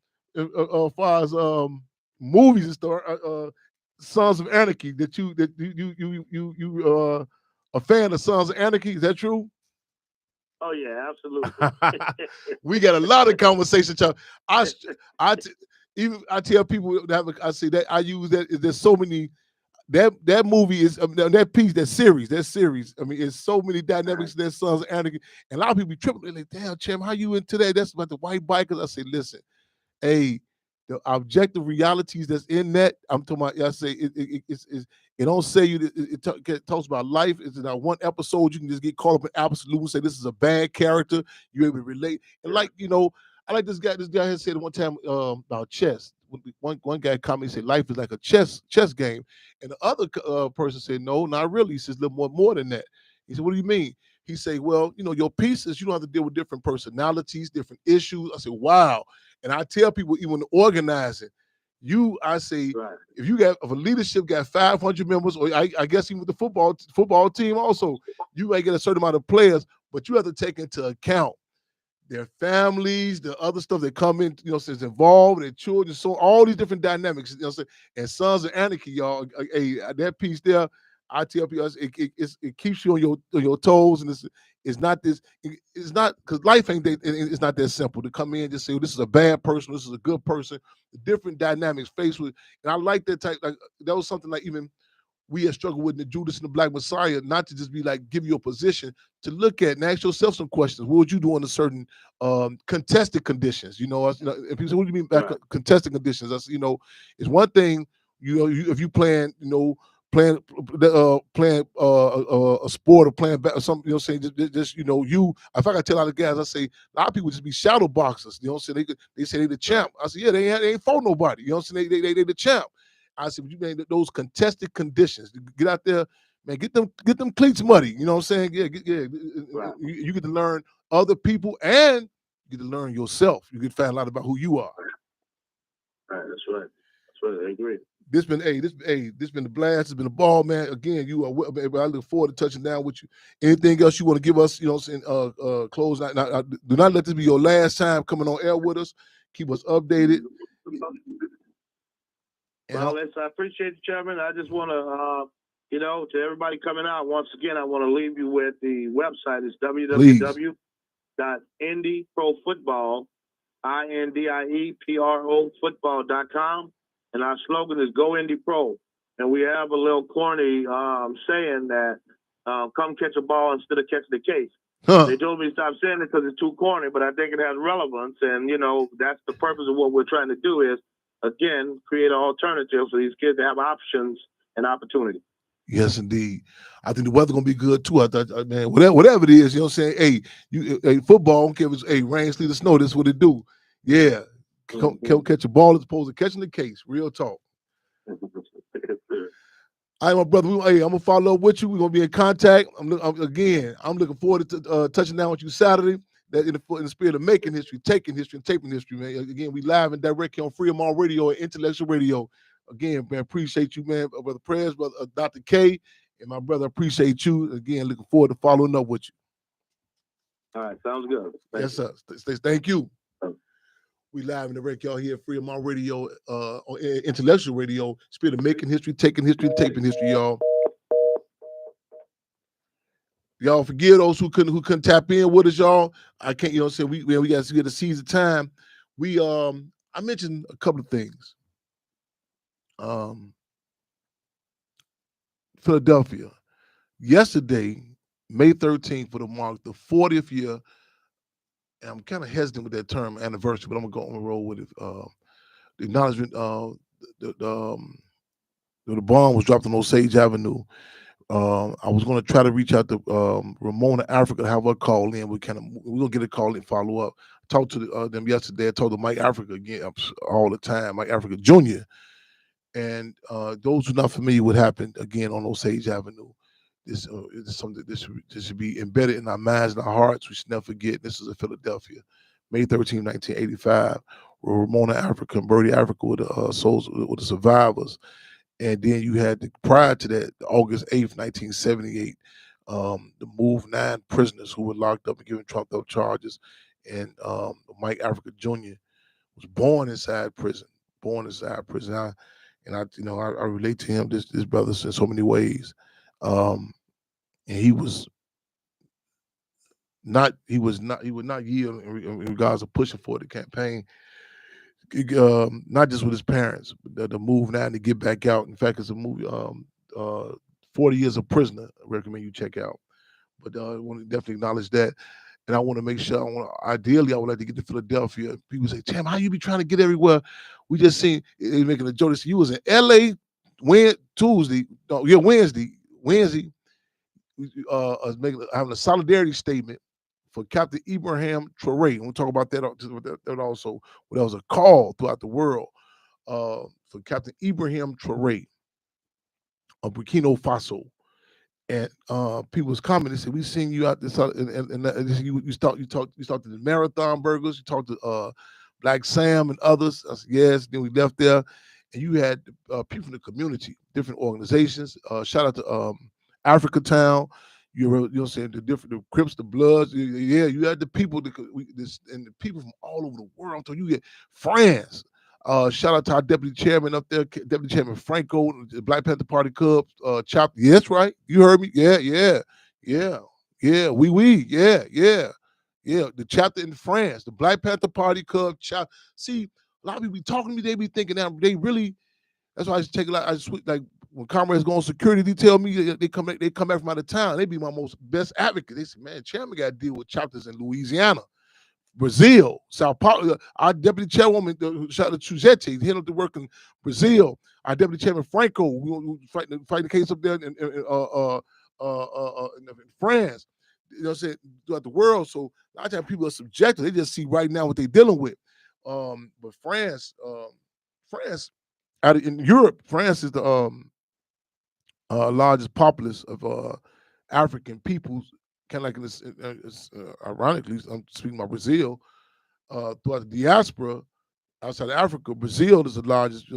far as movies and stuff. Sons of Anarchy. That you a fan of Sons of Anarchy? Is that true? Oh yeah, absolutely. We got a lot of conversations. I tell people that I say that I use that. There's so many. That movie is that series. I mean, it's so many dynamics in that Sons of Anarchy, and a lot of people be tripping. They're like, "Damn, Chim, how you into that? That's about the white bikers." I say, "Listen, hey, the objective realities that's in that. I'm talking about. I say it don't say you. It talks about life. It's not one episode you can just get caught up in absolute and say this is a bad character. You're able to relate. And I like this guy. This guy had said one time about chess. One guy commented, said life is like a chess game, and the other person said no, not really. He says a little more than that. He said, what do you mean? He said, well, your pieces, you don't have to deal with different personalities, different issues. I said, wow. And I tell people, even organizing, if a leadership got 500 members, or I guess even with the football team also, you might get a certain amount of players, but you have to take into account their families, the other stuff that come in, is involved, their children, so all these different dynamics, and Sons of Anarchy, y'all, that piece there, I tell people, it keeps you on your toes, and it's not because life ain't that, it's not that simple to come in and just say, well, this is a bad person, this is a good person, the different dynamics faced with, and I like that type, like that was something like even we have struggled with in the Judas and the Black Messiah, not to just be like, give you a position, to look at and ask yourself some questions. What would you do under certain contested conditions? And people say, what do you mean by contested conditions? That's, it's one thing, if you playing a sport or playing something, saying just if I gotta tell other guys, I say a lot of people just be shadow boxers, they say they the champ. I say, yeah, they ain't fought nobody, they the champ. I said, you made those contested conditions. Get out there, man. Get them cleats muddy. You know what I'm saying? Yeah. Right. You get to learn other people, and you get to learn yourself. You get to find a lot about who you are. Right. That's right. I agree. This been the blast. It's been a ball, man. Again, you are. I look forward to touching down with you. Anything else you want to give us? Close. Do not let this be your last time coming on air with us. Keep us updated. Well, I appreciate you, Chairman. I just want to, to everybody coming out, once again, I want to leave you with the website. It's www.indieprofootball, INDIEPRO football.com. And our slogan is Go Indie Pro. And we have a little corny saying that come catch a ball instead of catching the case. Huh. They told me to stop saying it because it's too corny, but I think it has relevance. And, that's the purpose of what we're trying to do is, again, create an alternative for these kids to have options and opportunity. Yes, indeed. I think the weather gonna be good too. I thought, man, whatever it is, I'm saying, hey, football, don't care if it's rain, sleet, or snow. This is what it do. Yeah, come catch a ball as opposed to catching the case. Real talk. All right, my brother. I'm gonna follow up with you. We're gonna be in contact. I'm looking forward to touching down with you Saturday. That in the spirit of making history, taking history, and taping history, man. Again, we live and direct here on Freedom on Radio and Intellectual Radio. Again, man, appreciate you, man. Brother Prayers, brother Dr. K, and my brother, appreciate you. Again, looking forward to following up with you. All right, sounds good. Yes, sir. Thank you. We live and direct y'all here at Freedom on Radio, on Intellectual Radio, spirit of making history, taking history, and taping history, y'all. Y'all forgive those who couldn't tap in with us, y'all. I can't, we got to seize the time. I mentioned a couple of things. Philadelphia, yesterday, May 13th, for the mark the 40th year. And I'm kind of hesitant with that term anniversary, but I'm gonna go on the roll with it. The acknowledgement, the, the, um, the bomb was dropped on Osage Avenue. I was going to try to reach out to Ramona Africa to have her call in. We're gonna get a call in, follow up. Talked to them yesterday. I told them Mike Africa again all the time, Mike Africa Jr. And those who are not familiar with what happened again on Osage Avenue, this is something this should be embedded in our minds and our hearts. We should never forget. This is in Philadelphia, May 13, 1985, where Ramona Africa and Birdie Africa were the souls with the survivors. And then you had prior to that, August 8th, 1978, the Move 9 prisoners who were locked up and given trumped up charges. And Mike Africa Jr. was born inside prison. I relate to him, this brother, in so many ways. And he would not yield in regards to pushing for the campaign. Not just with his parents, but the move now to get back out. In fact, it's a movie, 40 Years a Prisoner. I recommend you check out. But I want to definitely acknowledge that. And I want to make sure, ideally, I would like to get to Philadelphia. People say, Tim, how you be trying to get everywhere? We just seen, they making a joke. You was in L.A. Wednesday, having a solidarity statement for Captain Ibrahim Traoré. We'll talk about that also. There was a call throughout the world for Captain Ibrahim Traoré of Burkina Faso. And people was commenting. They said, "We seen you out this, and you talked to the Marathon Burgers. You talked to Black Sam and others." I said, "Yes." Then we left there, and you had people from the community, different organizations. Shout out to Africa Town. You know what I'm saying, the Crips, the Bloods. Yeah, you had the people, and the people from all over the world. So you get France. Shout out to our deputy chairman up there, Deputy Chairman Franco, the Black Panther Party Cubs, Chop. Yes, right. You heard me. Yeah. Yeah. The chapter in France, the Black Panther Party Cub chap. See, a lot of people be talking to me. They be thinking that they really. That's why I just take a lot. I just like when comrades go on security detail me. They come back from out of town. They be my most best advocate. They say, man, chairman got to deal with chapters in Louisiana, Brazil, Sao Paulo. Our deputy chairwoman, shout out to Trujete, handled the work in Brazil. Our deputy chairman Franco, we fight the case up there in France. You know what I'm saying, throughout the world. So a lot of times people are subjective. They just see right now what they're dealing with. But France, in Europe, France is the largest populace of African peoples. Kind of like in this, ironically, I'm speaking about Brazil. Throughout the diaspora outside of Africa, Brazil is the largest,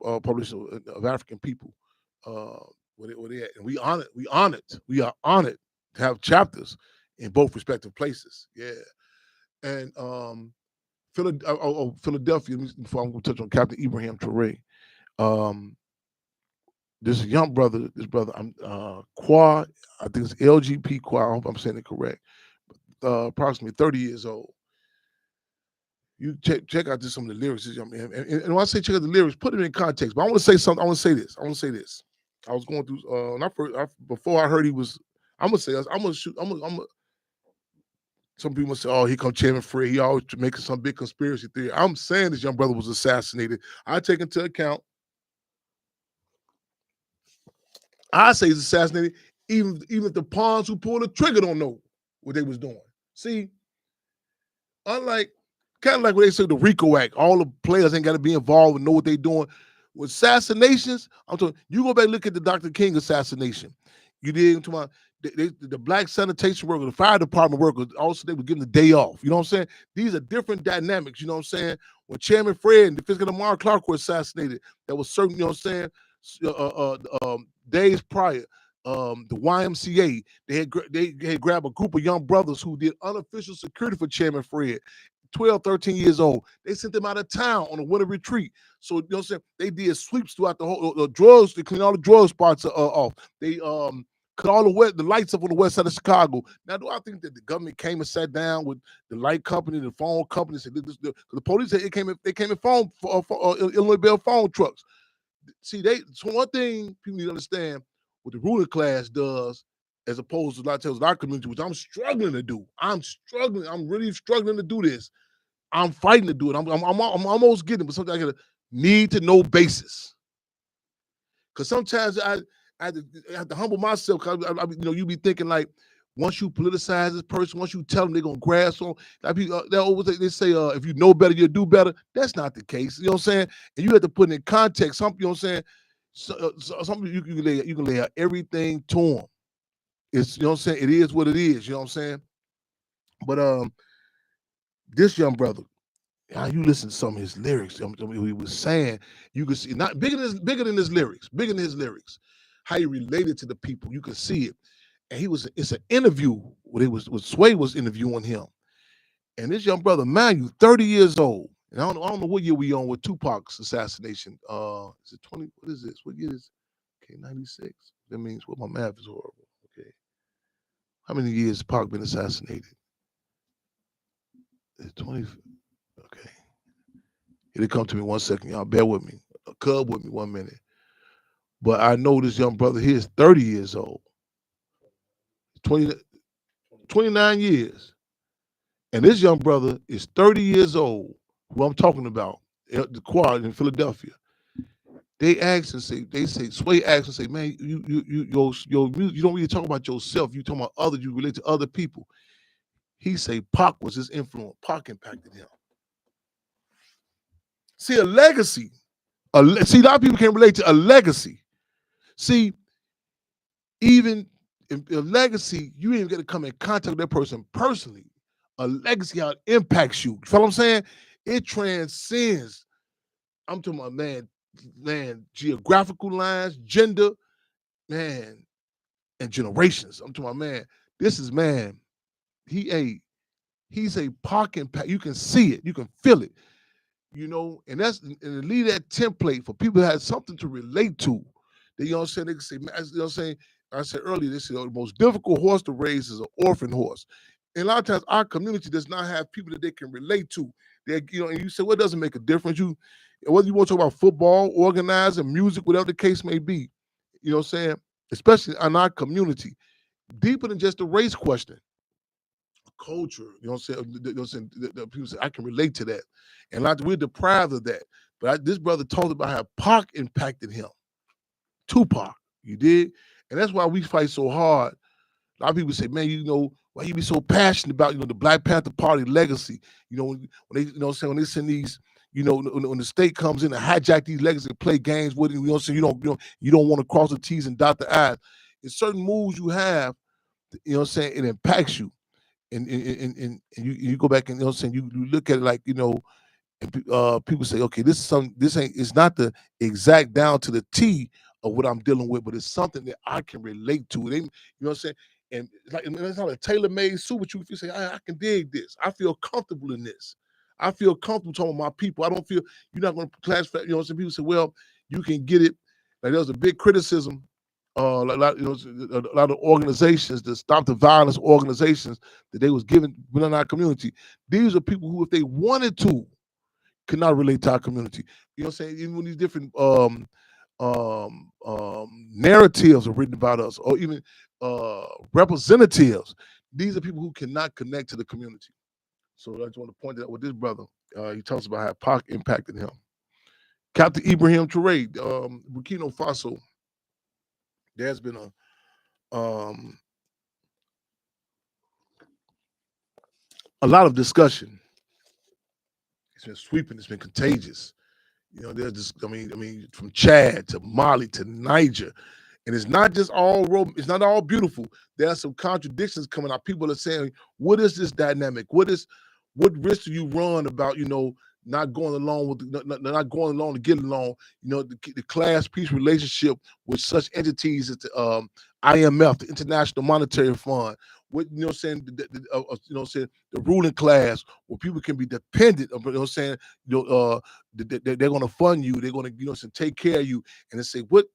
population of African people. Where they at, and we are honored to have chapters in both respective places. Yeah, and Philadelphia. Before I'm going to touch on Captain Ibrahim Traoré. This young brother, I'm Qua, I think it's LGP Qua, I hope I'm saying it correct. Approximately 30 years old. You check out some of the lyrics, young man. And when I say check out the lyrics, put it in context. But I want to say something. I want to say this. I was going through before I heard he was. I'm gonna say this. I'm gonna. Some people say, "Oh, here come Chairman Fred. He always making some big conspiracy theory." I'm saying this young brother was assassinated. I take into account. I say he's assassinated, even if the pawns who pulled the trigger don't know what they was doing. See, unlike kind of like when they say the RICO Act, all the players ain't got to be involved and know what they doing. With assassinations, I'm talking. You go back and look at the Dr. King assassination. You did to my the black sanitation workers, the fire department workers. Also, they were given the day off. You know what I'm saying? These are different dynamics. You know what I'm saying? When Chairman Fred and the Fiscal Lamar Clark were assassinated, that was certain. You know what I'm saying? Days prior, the YMCA, they had grabbed a group of young brothers who did unofficial security for Chairman Fred, 12, 13 years old. They sent them out of town on a winter retreat. So, you know what I'm saying? They did sweeps throughout the whole drugs, to clean all the drug spots off. They cut all the lights up on the west side of Chicago. Now, do I think that the government came and sat down with the light company, the phone company, said the police said they came in phone Illinois Bell phone trucks. See, so one thing people need to understand what the ruling class does as opposed to a lot of times in our community, which I'm struggling to do. I'm really struggling to do this. I'm fighting to do it. I'm almost getting it, but sometimes I get a need to know basis. Because sometimes I have to humble myself. Cause you be thinking like, once you politicize this person, once you tell them they're gonna grasp on, like they say, if you know better, you'll do better. That's not the case. You know what I'm saying? And you have to put it in context. Something, you know what I'm saying? Something you can lay out everything to them. It's, you know what I'm saying? It is what it is. You know what I'm saying? But this young brother, you listen to some of his lyrics. He was saying, you can see not bigger than his lyrics, how he related to the people. You can see it. And it's an interview with Sway was interviewing him. And this young brother, man, you 30 years old. And I don't know what year we on with Tupac's assassination. Is it 20? What is this? What year is it? Okay, 96. That means my math is horrible. Okay. How many years has Pac been assassinated? Is it 20? Okay. It'll come to me 1 second, y'all. Bear with me. Cub with me 1 minute. But I know this young brother here is 30 years old. 29 years. And this young brother is 30 years old, who I'm talking about, the quad in Philadelphia. They say, Sway asks and say, man, you don't really talk about yourself. You talking about others, you relate to other people. He say Pac was his influence. Pac impacted him. See, a legacy. See, a lot of people can relate to a legacy. See, even a legacy, you ain't even got to come in contact with that person personally. A legacy, how it impacts you. You feel what I'm saying? It transcends. I'm talking about, man, geographical lines, gender, man, and generations. I'm talking about, man, this is, man, he's a Pac impact. You can see it. You can feel it. You know, and to leave that template for people that have something to relate to. They, you know what I'm saying? They can say, man, you know what I'm saying? I said earlier, this is the most difficult horse to raise is an orphan horse. And a lot of times our community does not have people that they can relate to. They, you know, and you say, well, it doesn't make a difference. Whether you want to talk about football, organizing, music, whatever the case may be, you know what I'm saying? Especially in our community, deeper than just a race question. Culture, you know what I'm saying? The people say, I can relate to that. And we're deprived of that. But this brother talked about how Pac impacted him. Tupac, you did? And that's why we fight so hard. A lot of people say, man, you know, why you be so passionate about, you know, the Black Panther Party legacy? You know, when they, you know what I'm saying, when they send these, you know, when the state comes in and hijack these legacies and play games with it, you know what I'm saying, you don't want to cross the T's and dot the I's. In certain moves you have, you know what I'm saying, it impacts you. And you go back and, you know what I'm saying, you look at it like, you know, people say, okay, it's not the exact down to the T of what I'm dealing with, but it's something that I can relate to. You know what I'm saying? And it's not a tailor-made suit, but you say, I can dig this. I feel comfortable in this. I feel comfortable talking with my people. I don't feel, you're not going to classify, you know what I'm saying? People say, well, you can get it. Like there was a big criticism, a lot of organizations, the Stop the Violence organizations that they was given within our community. These are people who, if they wanted to, could not relate to our community. You know what I'm saying? Even when these different narratives are written about us, or even representatives, these are people who cannot connect to the community. So I just want to point that out with this brother. He talks about how Pac impacted him. Captain Ibrahim Traoré, Burkina Faso. There's been a lot of discussion. It's been sweeping. It's been contagious. You know, there's this. I mean, from Chad to Mali to Niger, and it's not just all. It's not all beautiful. There are some contradictions coming out. People are saying, "What is this dynamic? What risk do you run about? You know, not going along with not going along to get along? You know, the class peace relationship with such entities as the IMF, the International Monetary Fund." What, you know what I'm saying, you know what I'm saying, the ruling class, where people can be dependent, you know what I'm saying, they're going to fund you, they're going to, you know, take care of you, and they say, what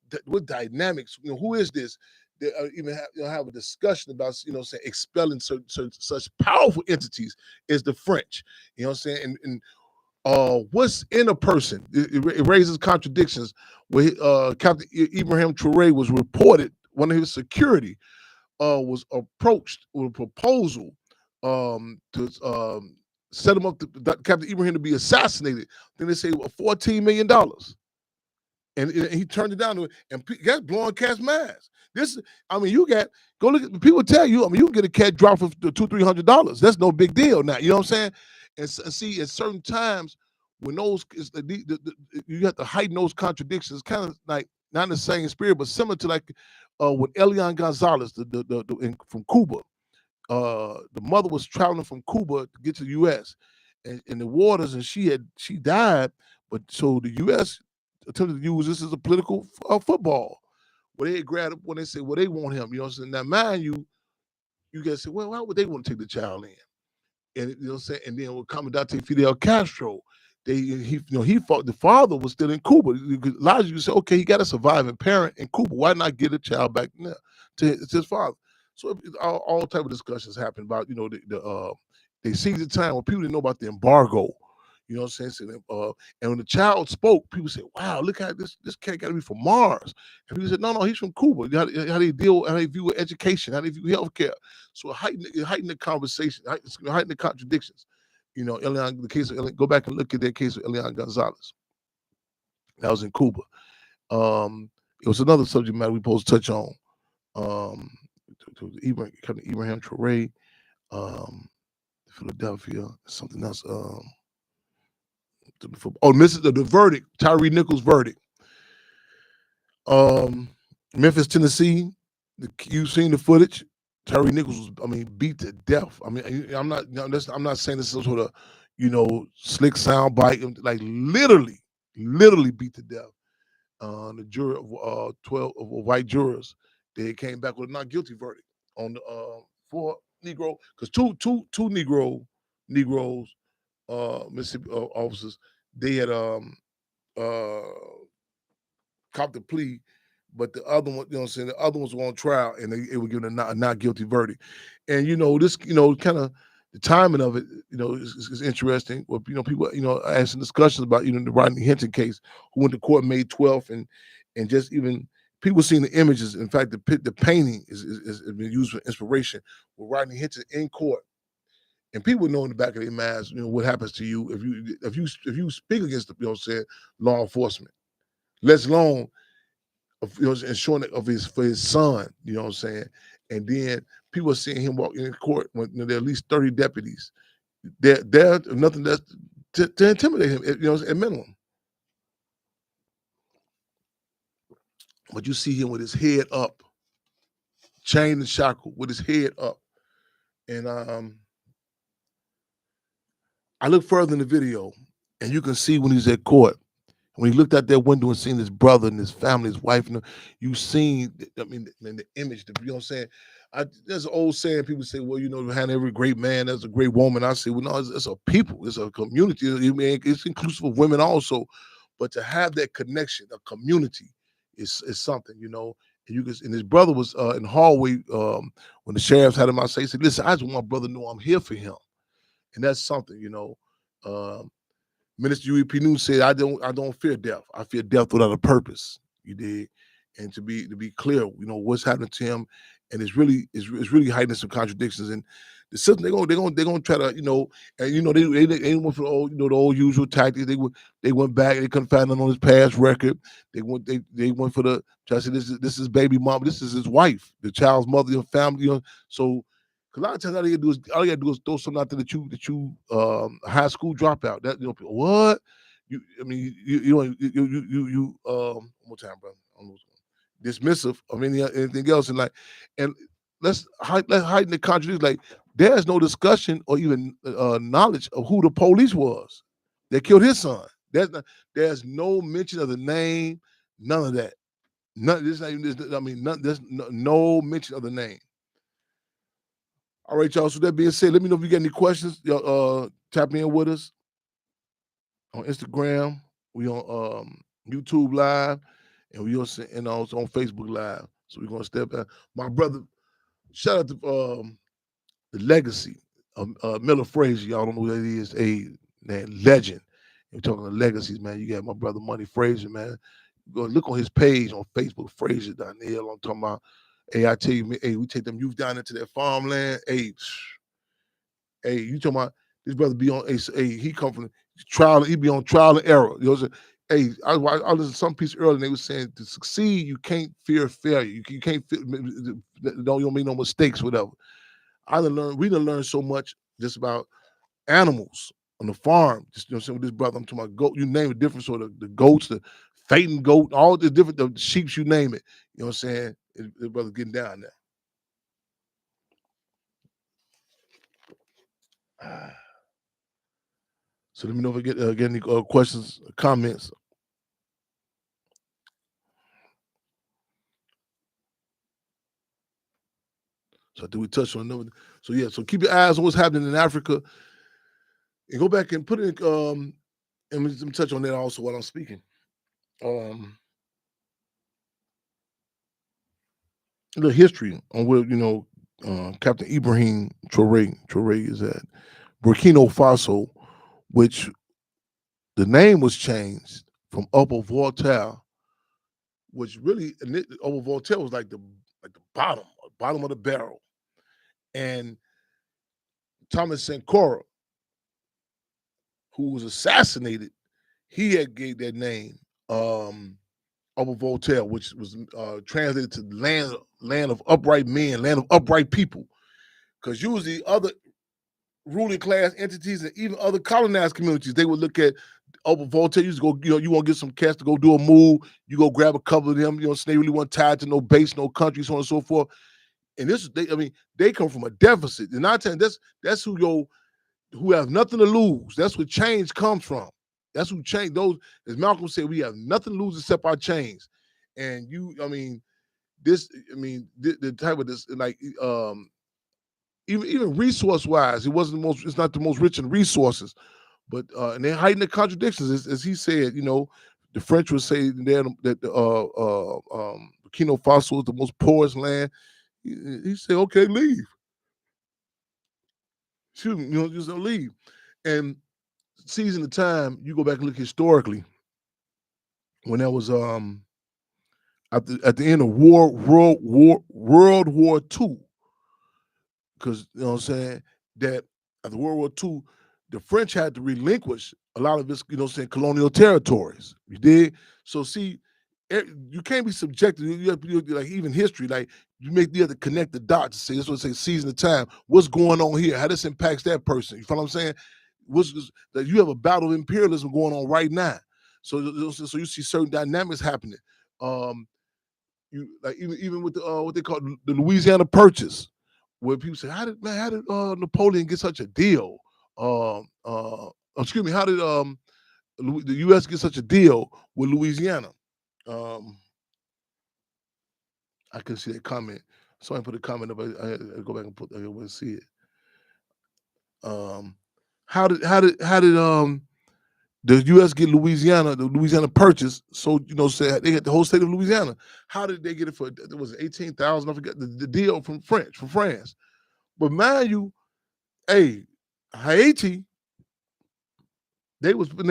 dynamics, you know, who is this? They even have a discussion about, you know, saying expelling such powerful entities as the French, you know what I'm saying, and what's in a person? It raises contradictions. Where Captain Ibrahim Traoré was reported, one of his security was approached with a proposal to set him up, Captain Ibrahim, to be assassinated. Then they say $14 million. And he turned it down, and that's blowing cats' minds. You go look at people tell you. You can get a cat drop for $200-300. That's no big deal now. You know what I'm saying? And see, at certain times when those you have to heighten those contradictions, kind of like not in the same spirit, but similar to like with Elian Gonzalez, from Cuba. The mother was traveling from Cuba to get to the U.S. and in the waters, and she died. But so the U.S. attempted to use this as a political football. Where they grabbed up when they say, well, they want him. You know what I'm saying? Now, mind you, you guys say, well, why would they want to take the child in? And you know what I'm saying? And then with Commandante Fidel Castro, he fought. The father was still in Cuba. A lot of you say, okay, he got a surviving parent in Cuba. Why not get a child back now to his father? So all type of discussions happen about, they see the time when people didn't know about the embargo. You know what I'm saying? And when the child spoke, people said, wow, look how this cat got to be from Mars. And people said, no, he's from Cuba. How do they view education? How do they view healthcare? So heighten the conversation, heighten the contradictions. Go back and look at that case of Elian Gonzalez. That was in Cuba. It was another subject matter we supposed to touch on. Ibrahim Traoré, Philadelphia, something else. The verdict, Tyree Nichols' verdict. Memphis, Tennessee. You've seen the footage. Tyree Nichols was, beat to death. I'm not saying this is some sort of, slick sound bite. Like literally beat to death. The jury of 12 white jurors, they came back with a not guilty verdict on the 4 Negro, because two Negroes, Mississippi officers, they had copped the plea, but the other one, the other ones were on trial, and they were given a not guilty verdict. And this, kind of the timing of it, is interesting. Well, people, asking discussions about, the Rodney Hinton case, who went to court May 12th, and just even people seeing the images. In fact, the painting is been used for inspiration with Rodney Hinton in court. And people know in the back of their minds, what happens to you if you speak against the, law enforcement, let alone ensuring for his son, and then people are seeing him walk in court when there are at least 30 deputies. They're nothing less to intimidate him, at minimum. But you see him with his head up, chained and shackled, with his head up, and I look further in the video, and you can see when he's at court, when he looked out that window and seen his brother and his family, his wife, you seen, the image, you know what I'm saying? There's an old saying, people say, well, behind every great man, there's a great woman. I say, well, no, it's a people, it's a community. It's inclusive of women also, but to have that connection, a community, is something, And his brother was in the hallway when the sheriffs had him out. He said, listen, I just want my brother to know I'm here for him. And that's something, Minister U.E.P. News said, I don't fear death. I fear death without a purpose. You did. And to be clear, what's happening to him, and it's really heightening some contradictions. And the system, they're gonna try to, they went for the old usual tactics. They went back, they couldn't find him on his past record. They went for the try to say this is baby mom, this is his wife, the child's mother, your family, so. Because a lot of times all you gotta do is throw something out there that you high school dropout. That what? One more time, brother. Dismissive of anything else, and let's heighten the contradiction. Like there's no discussion or even knowledge of who the police was that killed his son. There's no mention of the name, none of that. There's no mention of the name. All right, y'all. So that being said, let me know if you got any questions. Tap in with us on Instagram. We on YouTube Live, and we also on Facebook Live. So we're gonna step back. My brother, shout out to the legacy of Miller Frazier. Y'all don't know who that is. A legend. We're talking about legacies, man. You got my brother Money Frazier, man. Go look on his page on Facebook, Frazier down there. I'm talking about. Hey, I tell you, hey, we take them youth down into that farmland. Hey, you talking about this brother be on? Hey, he come from trial. He be on trial and error. You know what I'm saying? Hey, I listened to some piece earlier, and they were saying to succeed, you can't fear failure. You can't don't make no mistakes, whatever. We done learned so much just about animals on the farm. Just, you know what I'm saying, with this brother, I'm talking about goat, you name it, different sort of the goats, the fating goat, all the different the sheep, you name it. You know what I'm saying? The brother getting down there. So let me know if I get any questions, comments. So I think we touched on another. So yeah, so keep your eyes on what's happening in Africa, and go back and put it. And let me touch on that also while I'm speaking. The history on where Captain Ibrahim Traore is at Burkina Faso, which the name was changed from Upper Voltaire, which really Upper Voltaire was like the bottom of the barrel, and Thomas Sankara, who was assassinated, he had gave that name Upper Voltaire, which was translated to land of upright men, land of upright people, because usually other ruling class entities and even other colonized communities, they would look at Upper Voltaire. You just go, you want to get some cats to go do a move, you go grab a couple of them, so they really weren't tied to no base, no country, so on and so forth. And they come from a deficit. And I'm telling you, that's who have nothing to lose. That's where change comes from. That's who change. Those, as Malcolm said, we have nothing to lose except our chains. And the type of this, like, even resource wise, it's not the most rich in resources, but and they're hiding the contradictions, as he said. The French would say that Burkina Faso is the most poorest land. He said, okay, leave. Excuse me, just don't leave. And seizing the time, you go back and look historically, when there was at the end of World War II, because you know what I'm saying, that after World War II, the French had to relinquish a lot of its, colonial territories. You did. So see, you can't be subjected. You have to like even history, like you have to connect the dots. Say this, what say season of time. What's going on here? How this impacts that person? You follow what I'm saying? That you have a battle of imperialism going on right now. So you see certain dynamics happening. You like even with the what they call the Louisiana Purchase, where people say, how did Napoleon get such a deal? Excuse me, how did the U.S. get such a deal with Louisiana? I can see that comment. Somebody put a comment up. I go back and I want to see it. How did the U.S. get the Louisiana Purchase? So say they got the whole state of Louisiana. How did they get it for? It was 18,000. I forget the deal from France. But mind you, hey, Haiti, they getting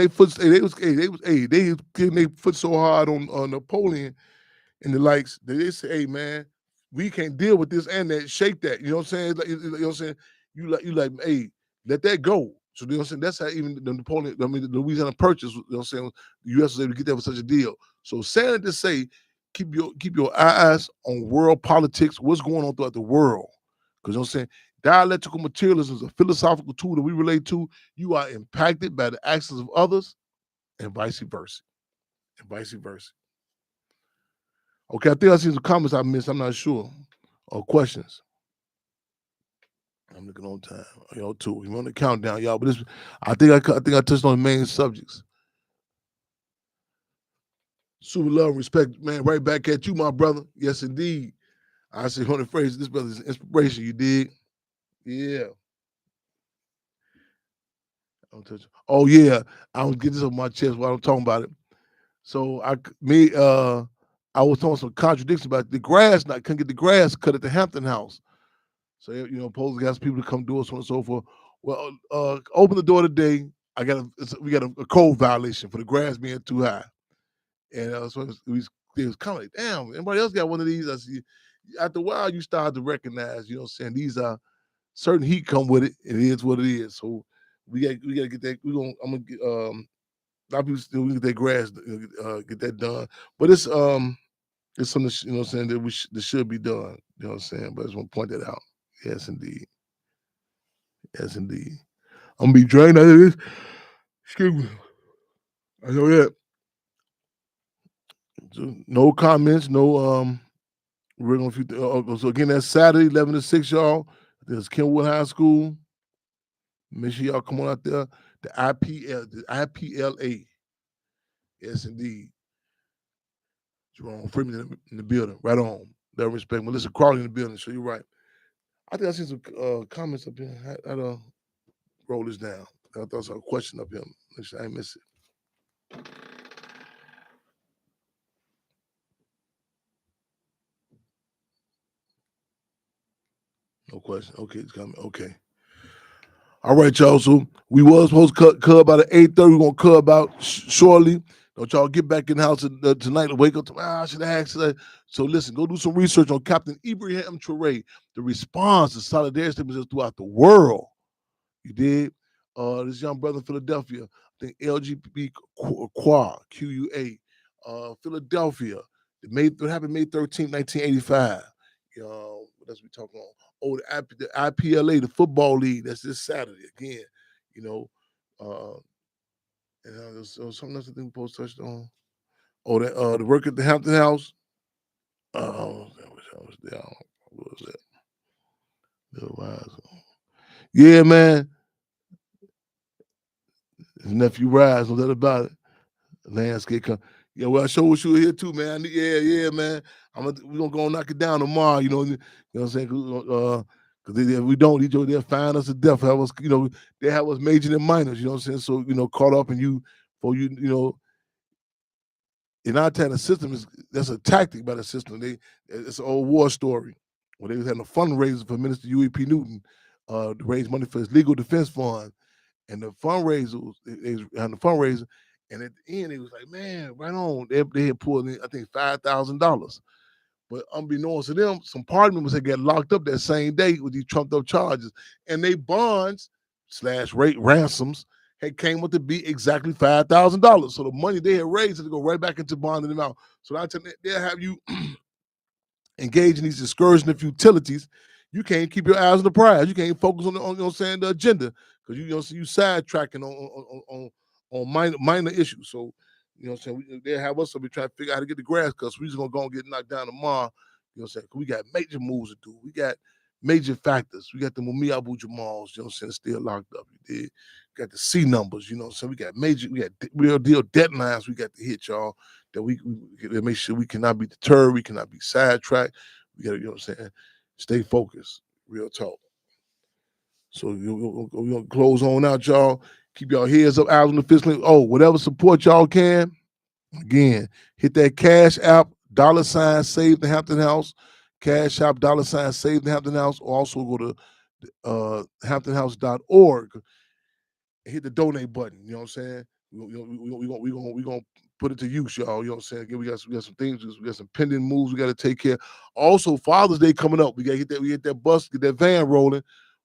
their foot so hard on Napoleon and the likes that they say, hey man, we can't deal with this and that, shake that. You know what I'm saying? You know what I'm saying? You like, hey, let that go. So you know what I'm saying? That's how even the Napoleon, the Louisiana Purchase, you know what I'm saying, the US was able to get that for such a deal. So saying it to say, keep your eyes on world politics, what's going on throughout the world. Because you know what I'm saying? Dialectical materialism is a philosophical tool that we relate to. You are impacted by the actions of others, and vice versa. Okay, I think I see some comments I missed. I'm not sure. Or questions. I'm looking on time. Too. We're on the countdown, y'all. But I think I touched on the main subjects. Super love and respect, man. Right back at you, my brother. Yes, indeed. I say 100 phrases. This brother's inspiration. You dig? Yeah. Oh yeah, I don't get this on my chest while I'm talking about it. So I was talking some contradictions about the grass. I couldn't get the grass cut at the Hampton House. So supposedly got people to come do it, so on and so forth. Well, open the door today. We got a code violation for the grass being too high, and so it was kind of like, damn. Anybody else got one of these? I see. after a while, you start to recognize, you know what I'm saying, these are certain heat come with it. It is what it is. So we got to get that. I'm gonna get a lot of people still get that grass, get that done. But it's something, you know what I'm saying, that should be done. You know what I'm saying? But I just want to point that out. Yes, indeed. Yes, indeed. I'm gonna be drained out of this. Excuse me. I know that. So, no comments. No. We're gonna. So again, that's Saturday, 11 to 6, y'all. There's Kenwood High School. Make sure y'all come on out there. The IPLA. Yes, indeed. Jerome Freeman in the building. Right on. That respect. Melissa Crawley in the building. So you're right. I think I seen some comments up here. How to roll this down. I thought I saw a question up here. Make sure I ain't miss it. No question. Okay, it's coming. Okay. All right, y'all. So we was supposed to cut about at 8:30. We're gonna cut about shortly. Don't y'all get back in the house tonight and wake up tomorrow. I should have asked that. So listen, go do some research on Captain Ibrahim Traoré, the response to solidarity statements throughout the world. You did. This young brother in Philadelphia, I think LGBT QUA, Philadelphia. What happened May 13th, 1985. What else we talking on? Oh, the IPLA, the football league. That's this Saturday again. You know, and there's something else I think Post touched on. Oh, the work at the Hampton House. What was that? Yeah, man. His nephew Rise, no doubt about it. Landscape come. Yeah, well, I sure wish you were here too, man. Yeah, man. We're gonna go knock it down tomorrow. You know what I'm saying? Because if we don't, they'll find us to death. They have us majors and minors. You know what I'm saying? So caught up in in our time, the system that's a tactic by the system. It's an old war story where they was having a fundraiser for Minister UEP Newton to raise money for his legal defense fund. And the fundraiser, and at the end, it was like, man, right on. They had pulled in, I think, $5,000. But unbeknownst to them, some party members had got locked up that same day with these trumped up charges. And they bonds / rate ransoms had came up to be exactly $5,000. So the money they had raised had to go right back into bonding them out. So they'll have you engage in these excursion of futilities. You can't keep your eyes on the prize. You can't focus on the agenda, because you sidetracking on minor issues. So they have us be trying to figure out how to get the grass cut. So we just gonna go and get knocked down tomorrow. You know what I'm saying? We got major moves to do. We got major factors. We got the Mumia Abu Jamals, you know what I'm saying, still locked up. You did. Got the C numbers, you know what I'm saying? We got real deal deadlines we got to hit, y'all, that we make sure we cannot be deterred, we cannot be sidetracked. We gotta, you know what I'm saying, stay focused. Real talk. So we're gonna close on out, y'all. Keep y'all heads up, eyes on the fist. Whatever support y'all can. Again, hit that Cash App, $ Save the Hampton House. Cash App, $ Save the Hampton House. Or also go to hamptonhouse.org and hit the donate button. You know what I'm saying? We're gonna put it to use, y'all. You know what I'm saying? Again, we got some things, we got some pending moves we got to take care. Also, Father's Day coming up. We get that bus, get that van rolling.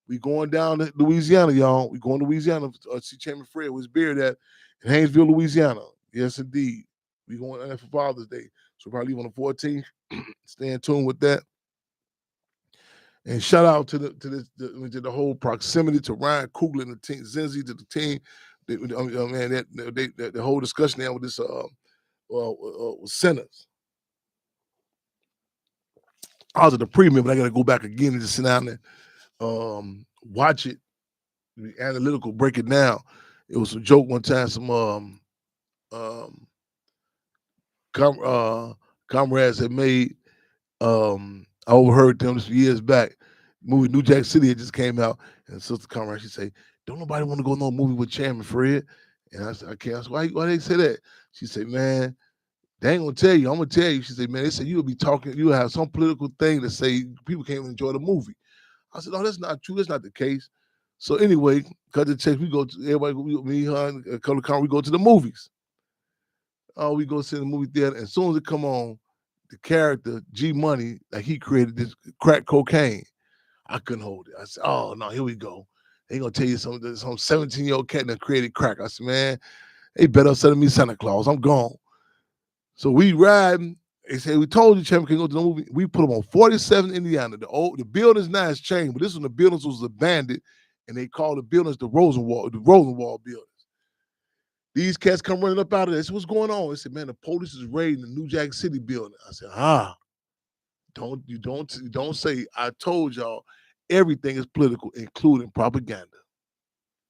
We going down to Louisiana, y'all. We going to Louisiana to see Chairman Fred with his beard at in Haynesville, Louisiana. Yes, indeed. We going there for Father's Day. So probably leave on the 14th. Stay in tune with that. And shout out to the whole proximity to Ryan Coogler and the team, Zinzi to the team. The whole discussion there with this with Sinners. I was at the premium, but I got to go back again and just sit down and watch it, be analytical, break it down. It was a joke one time. Some comrades had made. I overheard them this years back. Movie New Jack City had just came out, and Sister Comrade, she say, "Don't nobody want to go no movie with Chairman Fred?" And I said, "I can't." I said, why they say that? She said, "Man, they ain't gonna tell you. I'm gonna tell you." She said, "Man, they said you'll be talking. You'll have some political thing to say. People can't even enjoy the movie." I said, "No, that's not true. That's not the case." So anyway, cut the chase. We go to everybody. Me, her, and a couple of we go to the movies. Oh, we go see the movie theater. As soon as it come on, the character G Money, like he created this crack cocaine. I couldn't hold it. I said, oh no, here we go. They gonna tell you some 17-year-old cat that created crack. I said, man, they better send me Santa Claus. I'm gone. So we riding. They say, we told you Champion can go to the movie. We put them on 47 Indiana. The buildings now has changed, but this one the buildings was abandoned, and they called the buildings the Rosenwald buildings. These cats come running up out of this. What's going on? They said, man, the police is raiding the New Jack City building. I said, don't say I told y'all everything is political, including propaganda.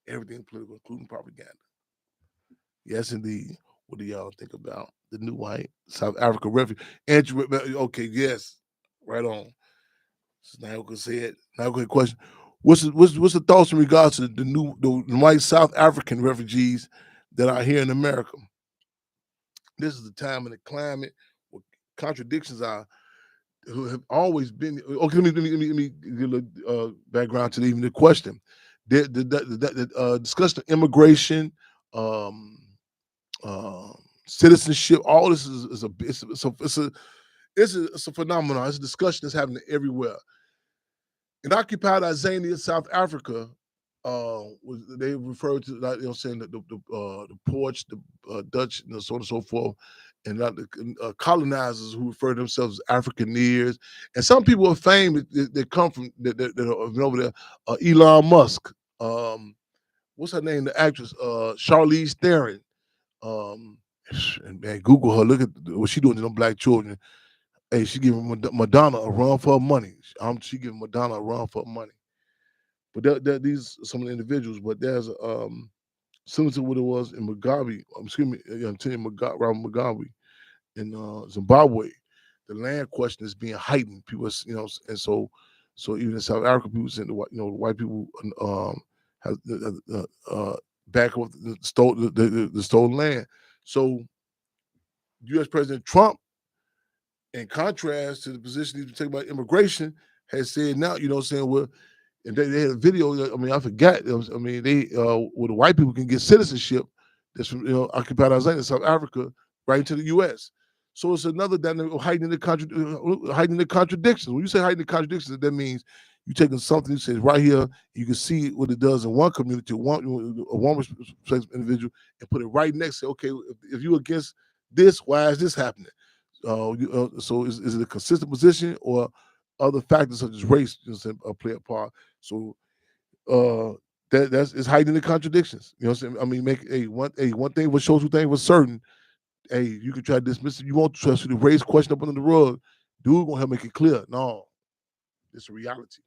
Everything political, including propaganda. Yes, indeed. What do y'all think about the new white South Africa refugee? Okay, yes, right on. Nioka said. Nioka question. What's the thoughts in regards to the white South African refugees that are here in America? This is the time and the climate where contradictions are who have always been. Okay, let me give a little background to even the question. The discussion of immigration, citizenship, all this is a phenomenon. It's a discussion that's happening everywhere. In occupied Azania, South Africa, they refer to that, saying that the Porch, the Dutch, and so on and so forth, and the colonizers who refer to themselves as Afrikaneers, and some people are famed that come from that are over there. Elon Musk, what's her name? The actress, Charlize Theron. And man, Google her. Look at what she doing to them black children. Hey, she giving Madonna a run for her money. She giving Madonna a run for her money. But these are some of the individuals. But there's similar to what it was in Mugabe. Robert Mugabe in Zimbabwe. The land question is being heightened. People, and so even in South Africa, people saying the white people have back up the stolen land. So U.S. President Trump, in contrast to the position he's been taking about immigration, has said now, well, and they had a video. I mean, I forgot. They where the white people can get citizenship that's from occupied Azania, South Africa, right into the U.S. So it's another dynamic of heightening the contradictions. When you say heightening the contradictions, that means you're taking something that says right here, you can see what it does in one community, one individual, and put it right next to, okay, if you're against this, why is this happening? So is it a consistent position, or other factors such as race play a part? So that's heightening the contradictions. You know what I'm saying? I mean, one thing was shows, two things was certain. Hey, you can try to dismiss it. You won't trust you to raise question up under the rug. Dude gonna help make it clear. No, it's a reality.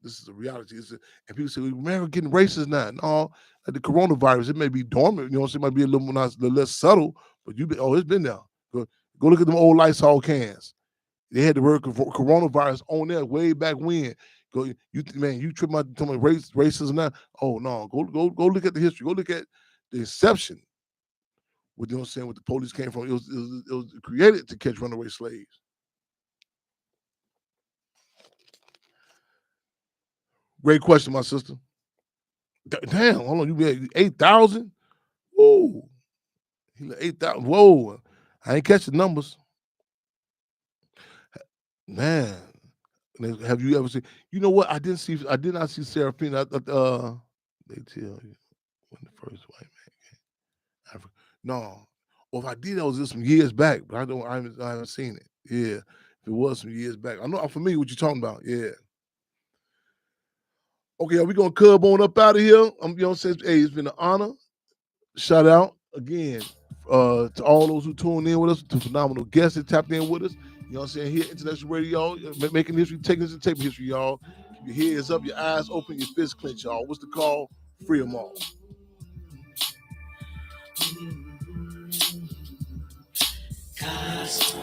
This is a reality. And people say, man, we're getting racist now. No, like the coronavirus, it may be dormant. It might be a little less subtle, but it's been there. Go look at them old Lysol cans. They had the word coronavirus on there way back when. You trip my racism now. Oh no, go look at the history. Go look at the inception. What what the police came from. It was created to catch runaway slaves. Great question, my sister. Damn, hold on. You be 8,000? Whoa. 8,000. Whoa. I ain't catch the numbers. Man. Have you ever seen? You know what? I did not see Serafina. They tell you when the first white man came. Africa. No. Or if I did, that was just some years back, but I haven't seen it. Yeah. If it was some years back. I'm familiar with what you're talking about. Yeah. Okay, are we gonna cub on up out of here? Hey, it's been an honor. Shout out again to all those who tuned in with us, to phenomenal guests that tapped in with us. You know what I'm saying? Here, Intellectual Radio, making history, taking us and taping history, y'all. Keep your heads up, your eyes open, your fists clenched, y'all. What's the call? Free them all. God's